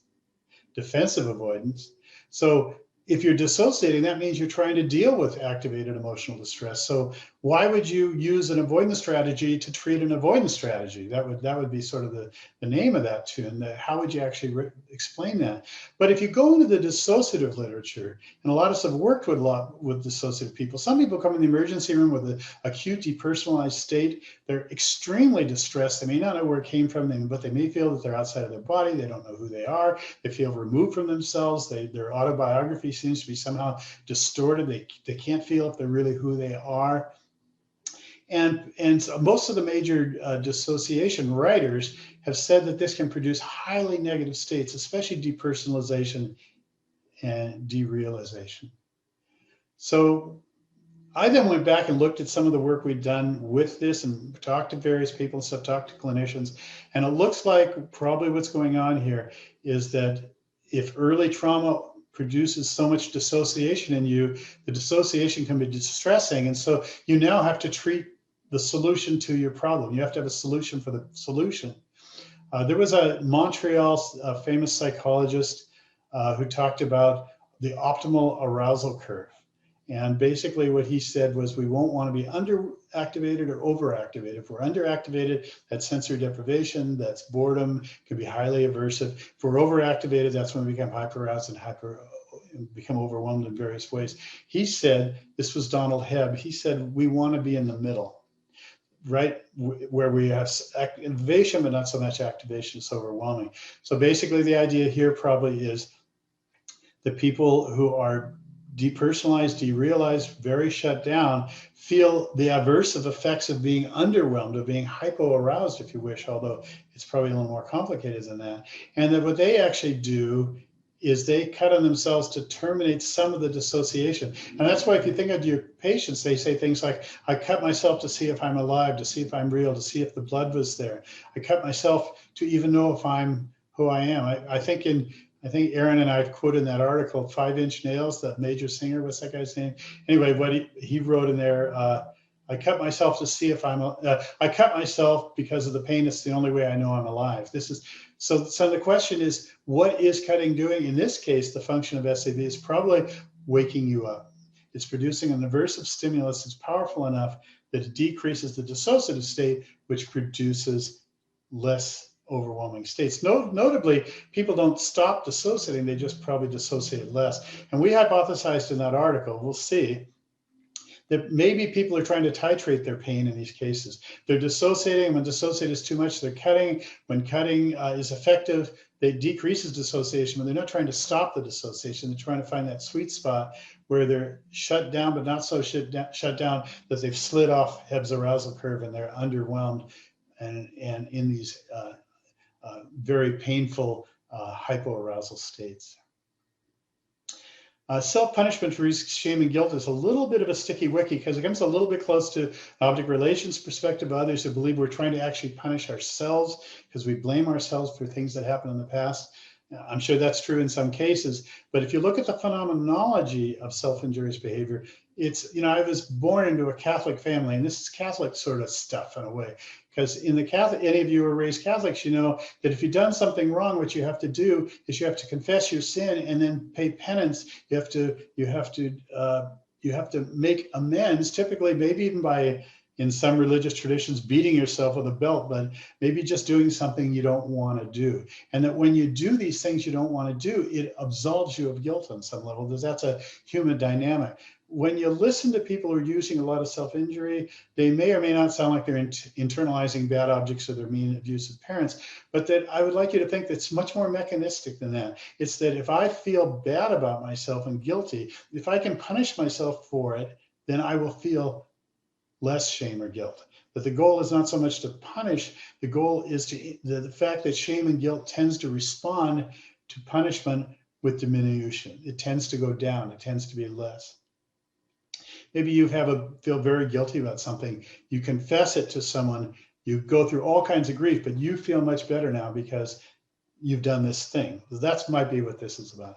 Speaker 2: defensive avoidance. So if you're dissociating, that means you're trying to deal with activated emotional distress. So why would you use an avoidance strategy to treat an avoidance strategy? That would be sort of the name of that tune. How would you actually explain that? But if you go into the dissociative literature, and a lot of us have worked with dissociative people. Some people come in the emergency room with an acute depersonalized state. They're extremely distressed. They may not know where it came from, but they may feel that they're outside of their body. They don't know who they are. They feel removed from themselves. Their autobiography seems to be somehow distorted. They can't feel if they're really who they are. And so most of the major dissociation writers have said that this can produce highly negative states, especially depersonalization and derealization. So I then went back and looked at some of the work we'd done with this and talked to various people and stuff, talked to clinicians. And it looks like probably what's going on here is that if early trauma produces so much dissociation in you, the dissociation can be distressing. And so you now have to treat the solution to your problem. You have to have a solution for the solution. There was a Montreal famous psychologist who talked about the optimal arousal curve. And basically what he said was we won't want to be underactivated or overactivated. If we're underactivated, that's sensory deprivation, that's boredom, can be highly aversive. If we're overactivated, that's when we become hyperaroused and become overwhelmed in various ways. He said, this was Donald Hebb, he said, we want to be in the middle, right where we have activation, but not so much activation, it's overwhelming. So basically the idea here probably is the people who are depersonalized, derealized, very shut down, feel the aversive effects of being underwhelmed, of being hypo-aroused, if you wish, although it's probably a little more complicated than that. And that what they actually do is they cut on themselves to terminate some of the dissociation. And that's why if you think of your patients, they say things like, I cut myself to see if I'm alive, to see if I'm real, to see if the blood was there. I cut myself to even know if I'm who I am. I think Aaron and I have quoted in that article, 5 Inch Nails, that major singer, what's that guy's name? Anyway, what he wrote in there, I cut myself to see if I cut myself because of the pain. It's the only way I know I'm alive. So the question is, what is cutting doing? In this case, the function of SAB is probably waking you up. It's producing an aversive stimulus that's powerful enough that it decreases the dissociative state, which produces less overwhelming states. Notably, people don't stop dissociating, they just probably dissociate less. And we hypothesized in that article, we'll see, that maybe people are trying to titrate their pain in these cases. They're dissociating. When dissociate is too much, they're cutting. When cutting is effective, they decreases dissociation, but they're not trying to stop the dissociation. They're trying to find that sweet spot where they're shut down, but not so shut down that they've slid off Hebb's arousal curve and they're underwhelmed and in these very painful hypoarousal states. Self-punishment for shame and guilt is a little bit of a sticky wicket because it comes a little bit close to object relations perspective of others who believe we're trying to actually punish ourselves because we blame ourselves for things that happened in the past. I'm sure that's true in some cases, but if you look at the phenomenology of self-injurious behavior, it's, I was born into a Catholic family, and this is Catholic sort of stuff in a way, because in the Catholic, any of you who are raised Catholics, you know that if you've done something wrong, what you have to do is you have to confess your sin and then pay penance. You have to make amends, typically maybe even by, in some religious traditions, beating yourself with a belt, but maybe just doing something you don't want to do. And that when you do these things you don't want to do, it absolves you of guilt on some level, because that's a human dynamic. When you listen to people who are using a lot of self-injury, they may or may not sound like they're internalizing bad objects or their mean, abusive parents, but that I would like you to think that's much more mechanistic than that. It's that if I feel bad about myself and guilty, if I can punish myself for it, then I will feel less shame or guilt. But the goal is not so much to punish, the goal is the fact that shame and guilt tends to respond to punishment with diminution. It tends to go down, it tends to be less. Maybe you feel very guilty about something, you confess it to someone, you go through all kinds of grief, but you feel much better now because you've done this thing. That might be what this is about.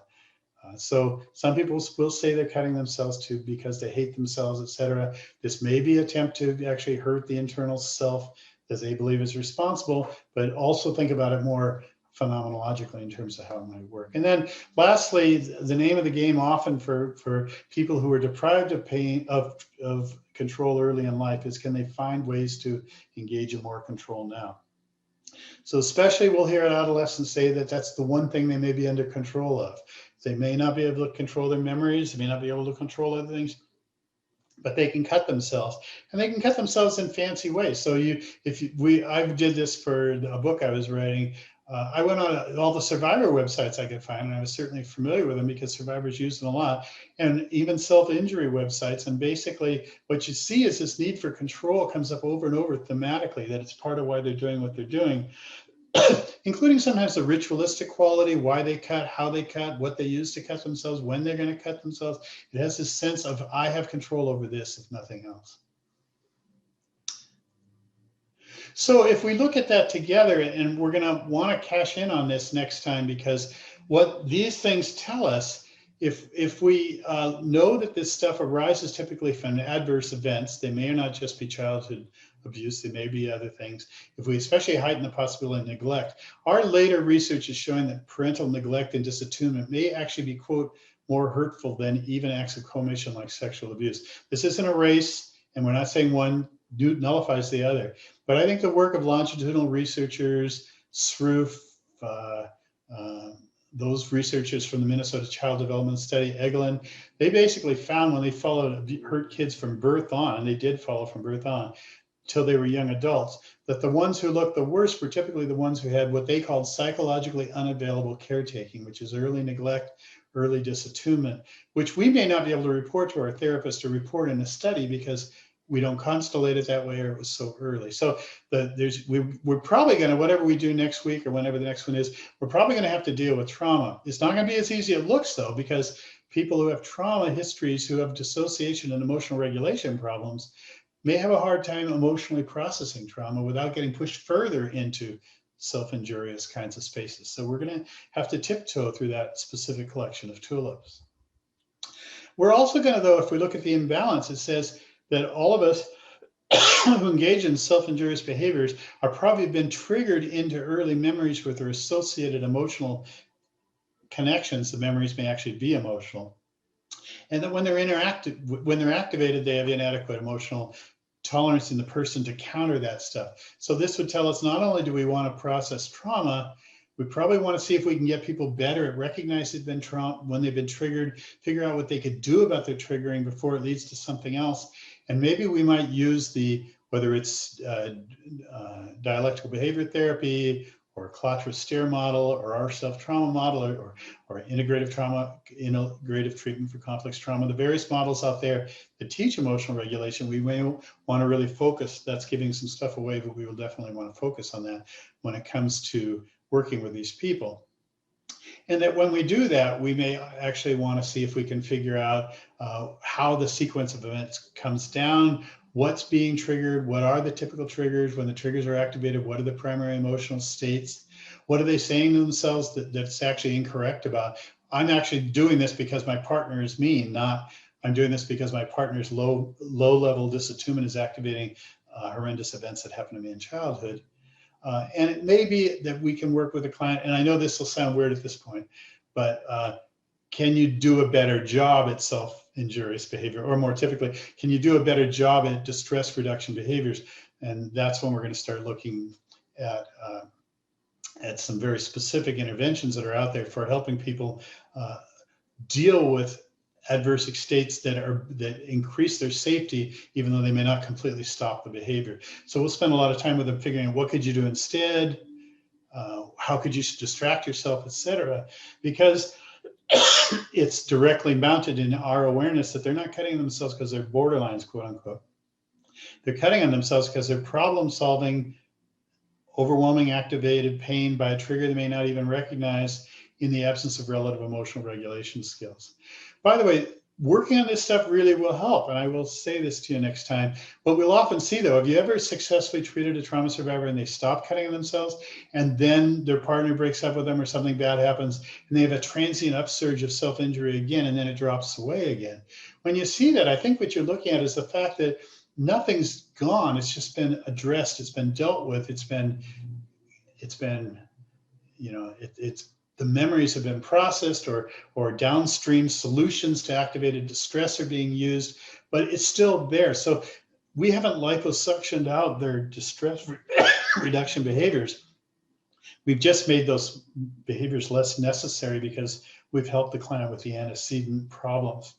Speaker 2: So some people will say they're cutting themselves too because they hate themselves, etc. This may be an attempt to actually hurt the internal self that they believe is responsible, but also think about it more phenomenologically in terms of how it might work. And then lastly, the name of the game often for people who are deprived of pain, of control early in life is, can they find ways to engage in more control now? So especially we'll hear adolescents say that that's the one thing they may be under control of. They may not be able to control their memories, they may not be able to control other things, but they can cut themselves, and they can cut themselves in fancy ways. So I did this for a book I was writing. I went on all the survivor websites I could find, and I was certainly familiar with them because survivors use them a lot, and even self-injury websites. And basically what you see is this need for control comes up over and over thematically, that it's part of why they're doing what they're doing, including sometimes the ritualistic quality, why they cut, how they cut, what they use to cut themselves, when they're going to cut themselves. It has this sense of, I have control over this, if nothing else. So if we look at that together, and we're going to want to cash in on this next time, because what these things tell us, if we know that this stuff arises typically from adverse events, they may or not just be childhood abuse, they may be other things. If we especially heighten the possibility of neglect, our later research is showing that parental neglect and disattunement may actually be, quote, more hurtful than even acts of commission like sexual abuse. This isn't a race, and we're not saying one nullifies the other. But I think the work of longitudinal researchers, Sroof, those researchers from the Minnesota Child Development Study, Egelin, they basically found when they followed hurt kids from birth on, and they did follow from birth on, till they were young adults, that the ones who looked the worst were typically the ones who had what they called psychologically unavailable caretaking, which is early neglect, early disattunement, which we may not be able to report to our therapist or report in a study because we don't constellate it that way, or it was so early. So we're probably going to, whatever we do next week or whenever the next one is, we're probably going to have to deal with trauma. It's not going to be as easy as it looks, though, because people who have trauma histories, who have dissociation and emotional regulation problems, may have a hard time emotionally processing trauma without getting pushed further into self-injurious kinds of spaces. So we're going to have to tiptoe through that specific collection of tulips. We're also going to, though, if we look at the imbalance, it says that all of us who engage in self-injurious behaviors are probably been triggered into early memories with their associated emotional connections. The memories may actually be emotional. And that when they're activated, they have inadequate emotional tolerance in the person to counter that stuff. So this would tell us not only do we want to process trauma, We probably want to see if we can get people better at recognizing when they've been triggered, figure out what they could do about their triggering before it leads to something else. And maybe we might use whether it's dialectical behavior therapy or Clatro-Steer model or our self-trauma model or integrative treatment for complex trauma, the various models out there that teach emotional regulation, we may want to really focus. That's giving some stuff away, but we will definitely want to focus on that when it comes to working with these people. And that when we do that, we may actually want to see if we can figure out how the sequence of events comes down, what's being triggered, what are the typical triggers, when the triggers are activated, what are the primary emotional states, what are they saying to themselves that's actually incorrect about, I'm actually doing this because my partner is mean, not I'm doing this because my partner's low level disattunement is activating horrendous events that happened to me in childhood. And it may be that we can work with a client, and I know this will sound weird at this point, but can you do a better job at self-injurious behavior? Or more typically, can you do a better job at distress reduction behaviors? And that's when we're going to start looking at some very specific interventions that are out there for helping people deal with adverse states that increase their safety, even though they may not completely stop the behavior. So we'll spend a lot of time with them figuring out what could you do instead, how could you distract yourself, etc. Because it's directly mounted in our awareness that they're not cutting themselves because they're borderlines, quote unquote. They're cutting on themselves because they're problem solving, overwhelming activated pain by a trigger they may not even recognize in the absence of relative emotional regulation skills. By the way, working on this stuff really will help, and I will say this to you next time. What we'll often see, though, have you ever successfully treated a trauma survivor and they stop cutting themselves, and then their partner breaks up with them or something bad happens, and they have a transient upsurge of self-injury again, and then it drops away again? When you see that, I think what you're looking at is the fact that nothing's gone. It's just been addressed. It's been dealt with. It's been, you know, the memories have been processed, or downstream solutions to activated distress are being used, but it's still there. So we haven't liposuctioned out their distress reduction behaviors. We've just made those behaviors less necessary because we've helped the client with the antecedent problems.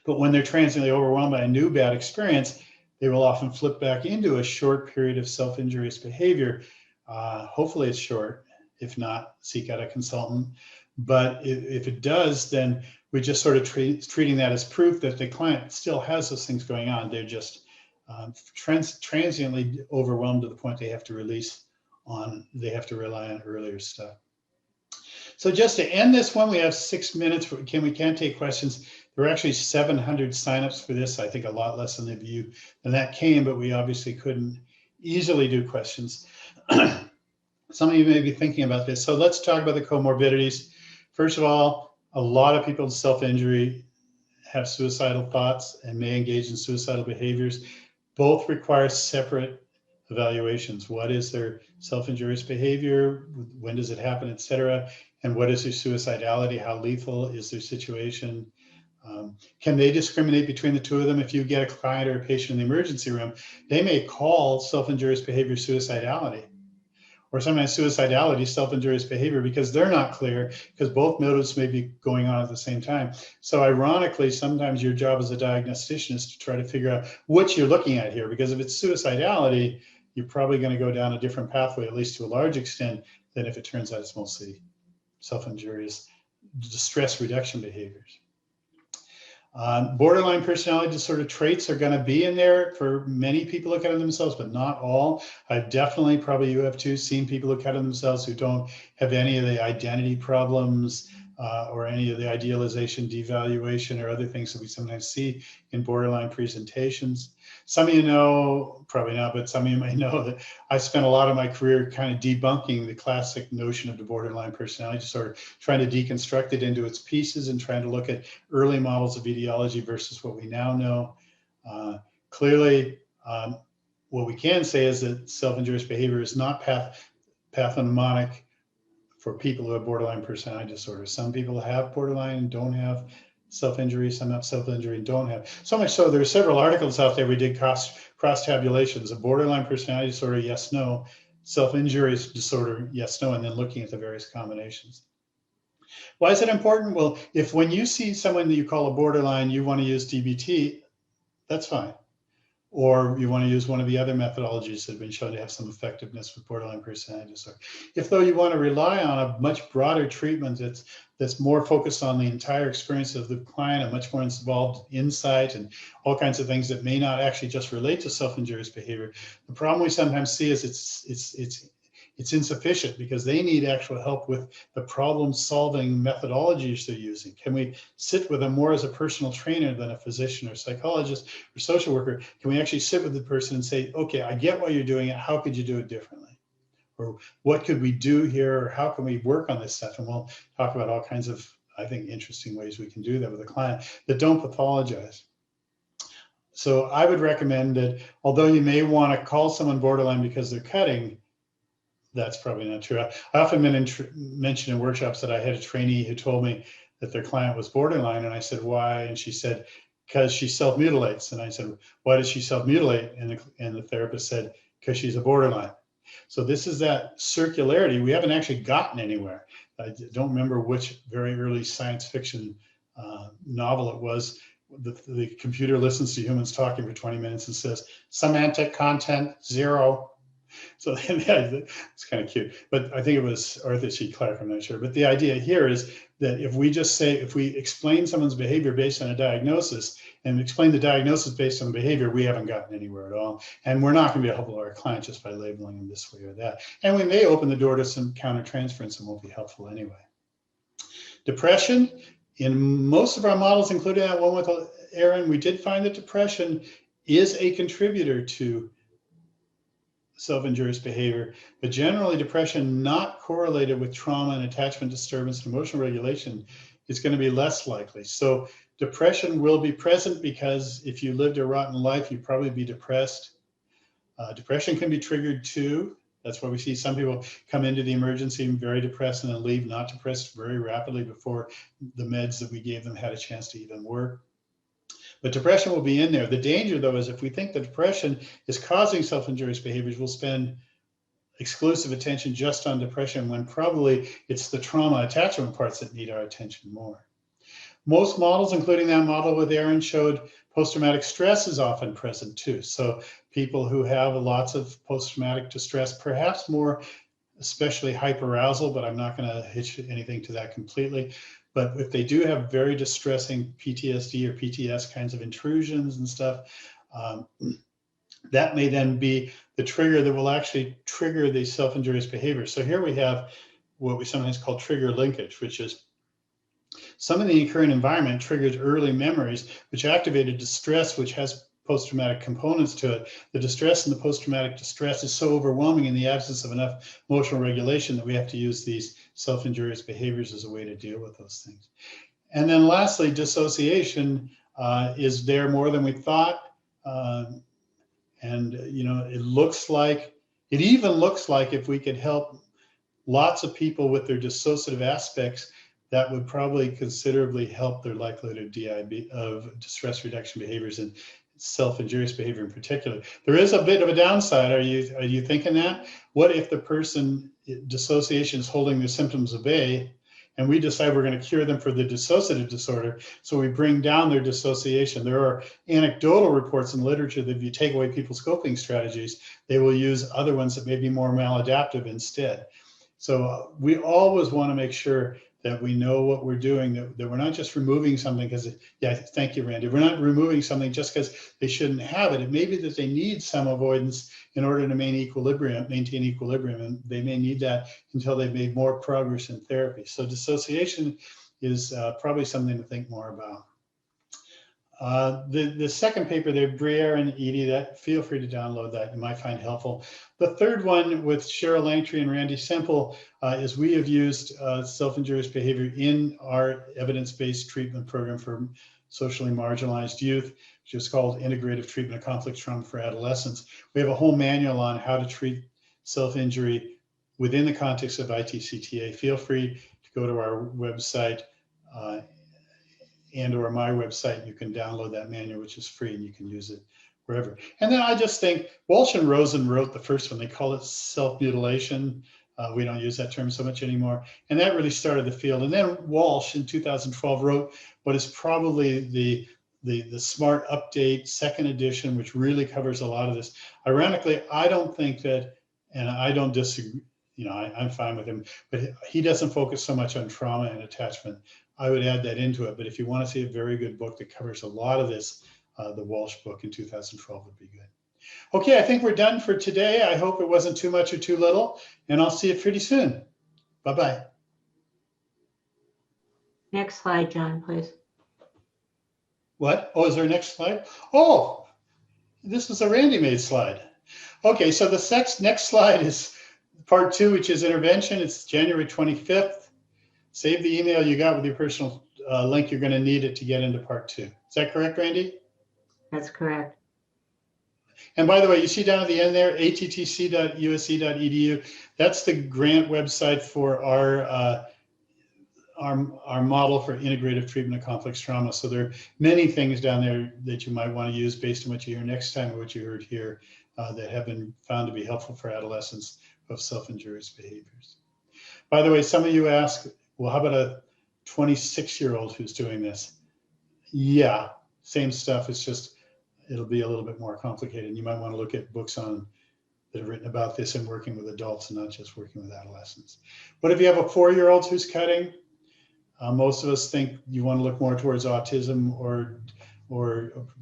Speaker 2: But when they're transiently overwhelmed by a new bad experience, they will often flip back into a short period of self-injurious behavior. Hopefully it's short. If not, seek out a consultant. But if it does, then we're just sort of treating that as proof that the client still has those things going on. They're just transiently overwhelmed to the point they have to they have to rely on earlier stuff. So just to end this one, we have 6 minutes. We can't take questions. There were actually 700 signups for this. I think a lot less than that came, but we obviously couldn't easily do questions. Some of you may be thinking about this. So let's talk about the comorbidities. First of all, a lot of people in self-injury have suicidal thoughts and may engage in suicidal behaviors. Both require separate evaluations. What is their self-injurious behavior? When does it happen, et cetera? And what is their suicidality? How lethal is their situation? Can they discriminate between the two of them? If you get a client or a patient in the emergency room, they may call self-injurious behavior suicidality, or sometimes suicidality, self-injurious behavior, because they're not clear, because both motives may be going on at the same time. So ironically, sometimes your job as a diagnostician is to try to figure out what you're looking at here, because if it's suicidality, you're probably going to go down a different pathway, at least to a large extent, than if it turns out it's mostly self-injurious distress reduction behaviors. Borderline personality disorder traits are going to be in there for many people who cut on themselves, but not all. I've definitely, probably you have too, seen people who cut on themselves who don't have any of the identity problems or any of the idealization, devaluation, or other things that we sometimes see in borderline presentations. Some of you know, probably not, but some of you may know that I spent a lot of my career kind of debunking the classic notion of the borderline personality disorder, trying to deconstruct it into its pieces and trying to look at early models of etiology versus what we now know. Clearly, what we can say is that self-injurious behavior is not pathognomonic for people who have borderline personality disorder. Some people have borderline and don't have self-injury, some have self-injury and don't have. So much so, there are several articles out there we did cross tabulations. A borderline personality disorder, yes, no. self-injurious disorder, yes, no, and then looking at the various combinations. Why is it important? Well, if when you see someone that you call a borderline, you want to use DBT, that's fine. Or you want to use one of the other methodologies that have been shown to have some effectiveness with borderline personality disorder. If though you want to rely on a much broader treatment that's more focused on the entire experience of the client and much more involved insight and all kinds of things that may not actually just relate to self-injurious behavior, the problem we sometimes see is it's insufficient because they need actual help with the problem-solving methodologies they're using. Can we sit with them more as a personal trainer than a physician or psychologist or social worker? Can we actually sit with the person and say, okay, I get why you're doing it. How could you do it differently? Or what could we do here? Or how can we work on this stuff? And we'll talk about all kinds of, I think, interesting ways we can do that with a client that don't pathologize. So I would recommend that although you may want to call someone borderline because they're cutting, that's probably not true. I often mention in workshops that I had a trainee who told me that their client was borderline, and I said, why? And she said, because she self-mutilates. And I said, why does she self-mutilate? And the therapist said, because she's a borderline. So this is that circularity. We haven't actually gotten anywhere. I don't remember which very early science fiction novel it was. The computer listens to humans talking for 20 minutes and says, semantic content, 0. So yeah, it's kind of cute, but I think it was Arthur C. Clarke, I'm not sure. But the idea here is that if we explain someone's behavior based on a diagnosis and explain the diagnosis based on the behavior, we haven't gotten anywhere at all. And we're not going to be helpful to our client just by labeling them this way or that. And we may open the door to some countertransference and won't be helpful anyway. Depression, in most of our models, including that one with Aaron, we did find that depression is a contributor to self-injurious behavior, but generally depression not correlated with trauma and attachment disturbance and emotional regulation is going to be less likely. So depression will be present because if you lived a rotten life, you'd probably be depressed. Depression can be triggered too. That's why we see some people come into the emergency very depressed and then leave not depressed very rapidly before the meds that we gave them had a chance to even work. But depression will be in there. The danger, though, is if we think that depression is causing self-injurious behaviors, we'll spend exclusive attention just on depression when probably it's the trauma attachment parts that need our attention more. Most models, including that model with Aaron, showed post-traumatic stress is often present too. So people who have lots of post-traumatic distress, perhaps more especially hyperarousal, but I'm not going to hitch anything to that completely. But if they do have very distressing PTSD or PTS kinds of intrusions and stuff, that may then be the trigger that will actually trigger the self-injurious behavior. So here we have what we sometimes call trigger linkage, which is some of the current environment triggers early memories, which activated distress, which has post-traumatic components to it. The distress and the post-traumatic distress is so overwhelming in the absence of enough emotional regulation that we have to use these self-injurious behaviors as a way to deal with those things. And then lastly, dissociation is there more than we thought. And you know, it even looks like if we could help lots of people with their dissociative aspects, that would probably considerably help their likelihood of DIB, of distress reduction behaviors and self-injurious behavior in particular. There is a bit of a downside. Are you thinking that? What if the person, dissociation is holding their symptoms at bay, and we decide we're going to cure them for the dissociative disorder, so we bring down their dissociation? There are anecdotal reports in literature that if you take away people's coping strategies, they will use other ones that may be more maladaptive instead. So we always want to make sure that we know what we're doing, that we're not just removing something because, yeah, thank you, Randy. We're not removing something just because they shouldn't have it. It may be that they need some avoidance in order to maintain equilibrium, and they may need that until they've made more progress in therapy. So dissociation is probably something to think more about. The second paper there, Briere and Edie, that feel free to download that, you might find helpful. The third one with Cheryl Langtree and Randy Semple is we have used self-injurious behavior in our evidence-based treatment program for socially marginalized youth, which is called Integrative Treatment of Complex Trauma for Adolescents. We have a whole manual on how to treat self-injury within the context of ITCT-A. Feel free to go to our website and or my website. You can download that manual, which is free, and you can use it wherever. And then I just think Walsh and Rosen wrote the first one. They call it self-mutilation. We don't use that term so much anymore. And that really started the field. And then Walsh in 2012 wrote what is probably the Smart Update second edition, which really covers a lot of this. Ironically, I don't think that, and I don't disagree, you know, I'm fine with him, but he doesn't focus so much on trauma and attachment. I would add that into it. But if you want to see a very good book that covers a lot of this, the Walsh book in 2012 would be good. Okay, I think we're done for today. I hope it wasn't too much or too little, and I'll see you pretty soon. Bye-bye.
Speaker 1: Next slide, John, please.
Speaker 2: What? Oh, is there a next slide? Oh, this is a Randy made slide. Okay, so the next slide is part 2, which is intervention. It's January 25th. Save the email you got with your personal link. You're going to need it to get into part 2. Is that correct, Randy?
Speaker 1: That's correct.
Speaker 2: And by the way, you see down at the end there, attc.usc.edu. That's the grant website for our model for integrative treatment of complex trauma. So there are many things down there that you might want to use based on what you hear next time or what you heard here that have been found to be helpful for adolescents who have self-injurious behaviors. By the way, some of you ask, well, how about a 26-year-old who's doing this? Yeah, same stuff. It's just, it'll be a little bit more complicated. You might want to look at books that are written about this and working with adults and not just working with adolescents. What if you have a 4-year-old who's cutting? Most of us think you want to look more towards autism or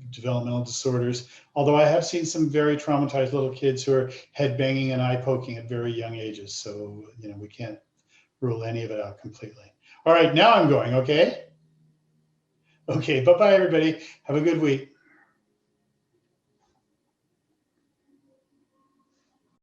Speaker 2: developmental disorders. Although I have seen some very traumatized little kids who are head banging and eye poking at very young ages. So, you know, we can't rule any of it out completely. All right, now I'm going, okay? Okay, bye-bye, everybody. Have a good week.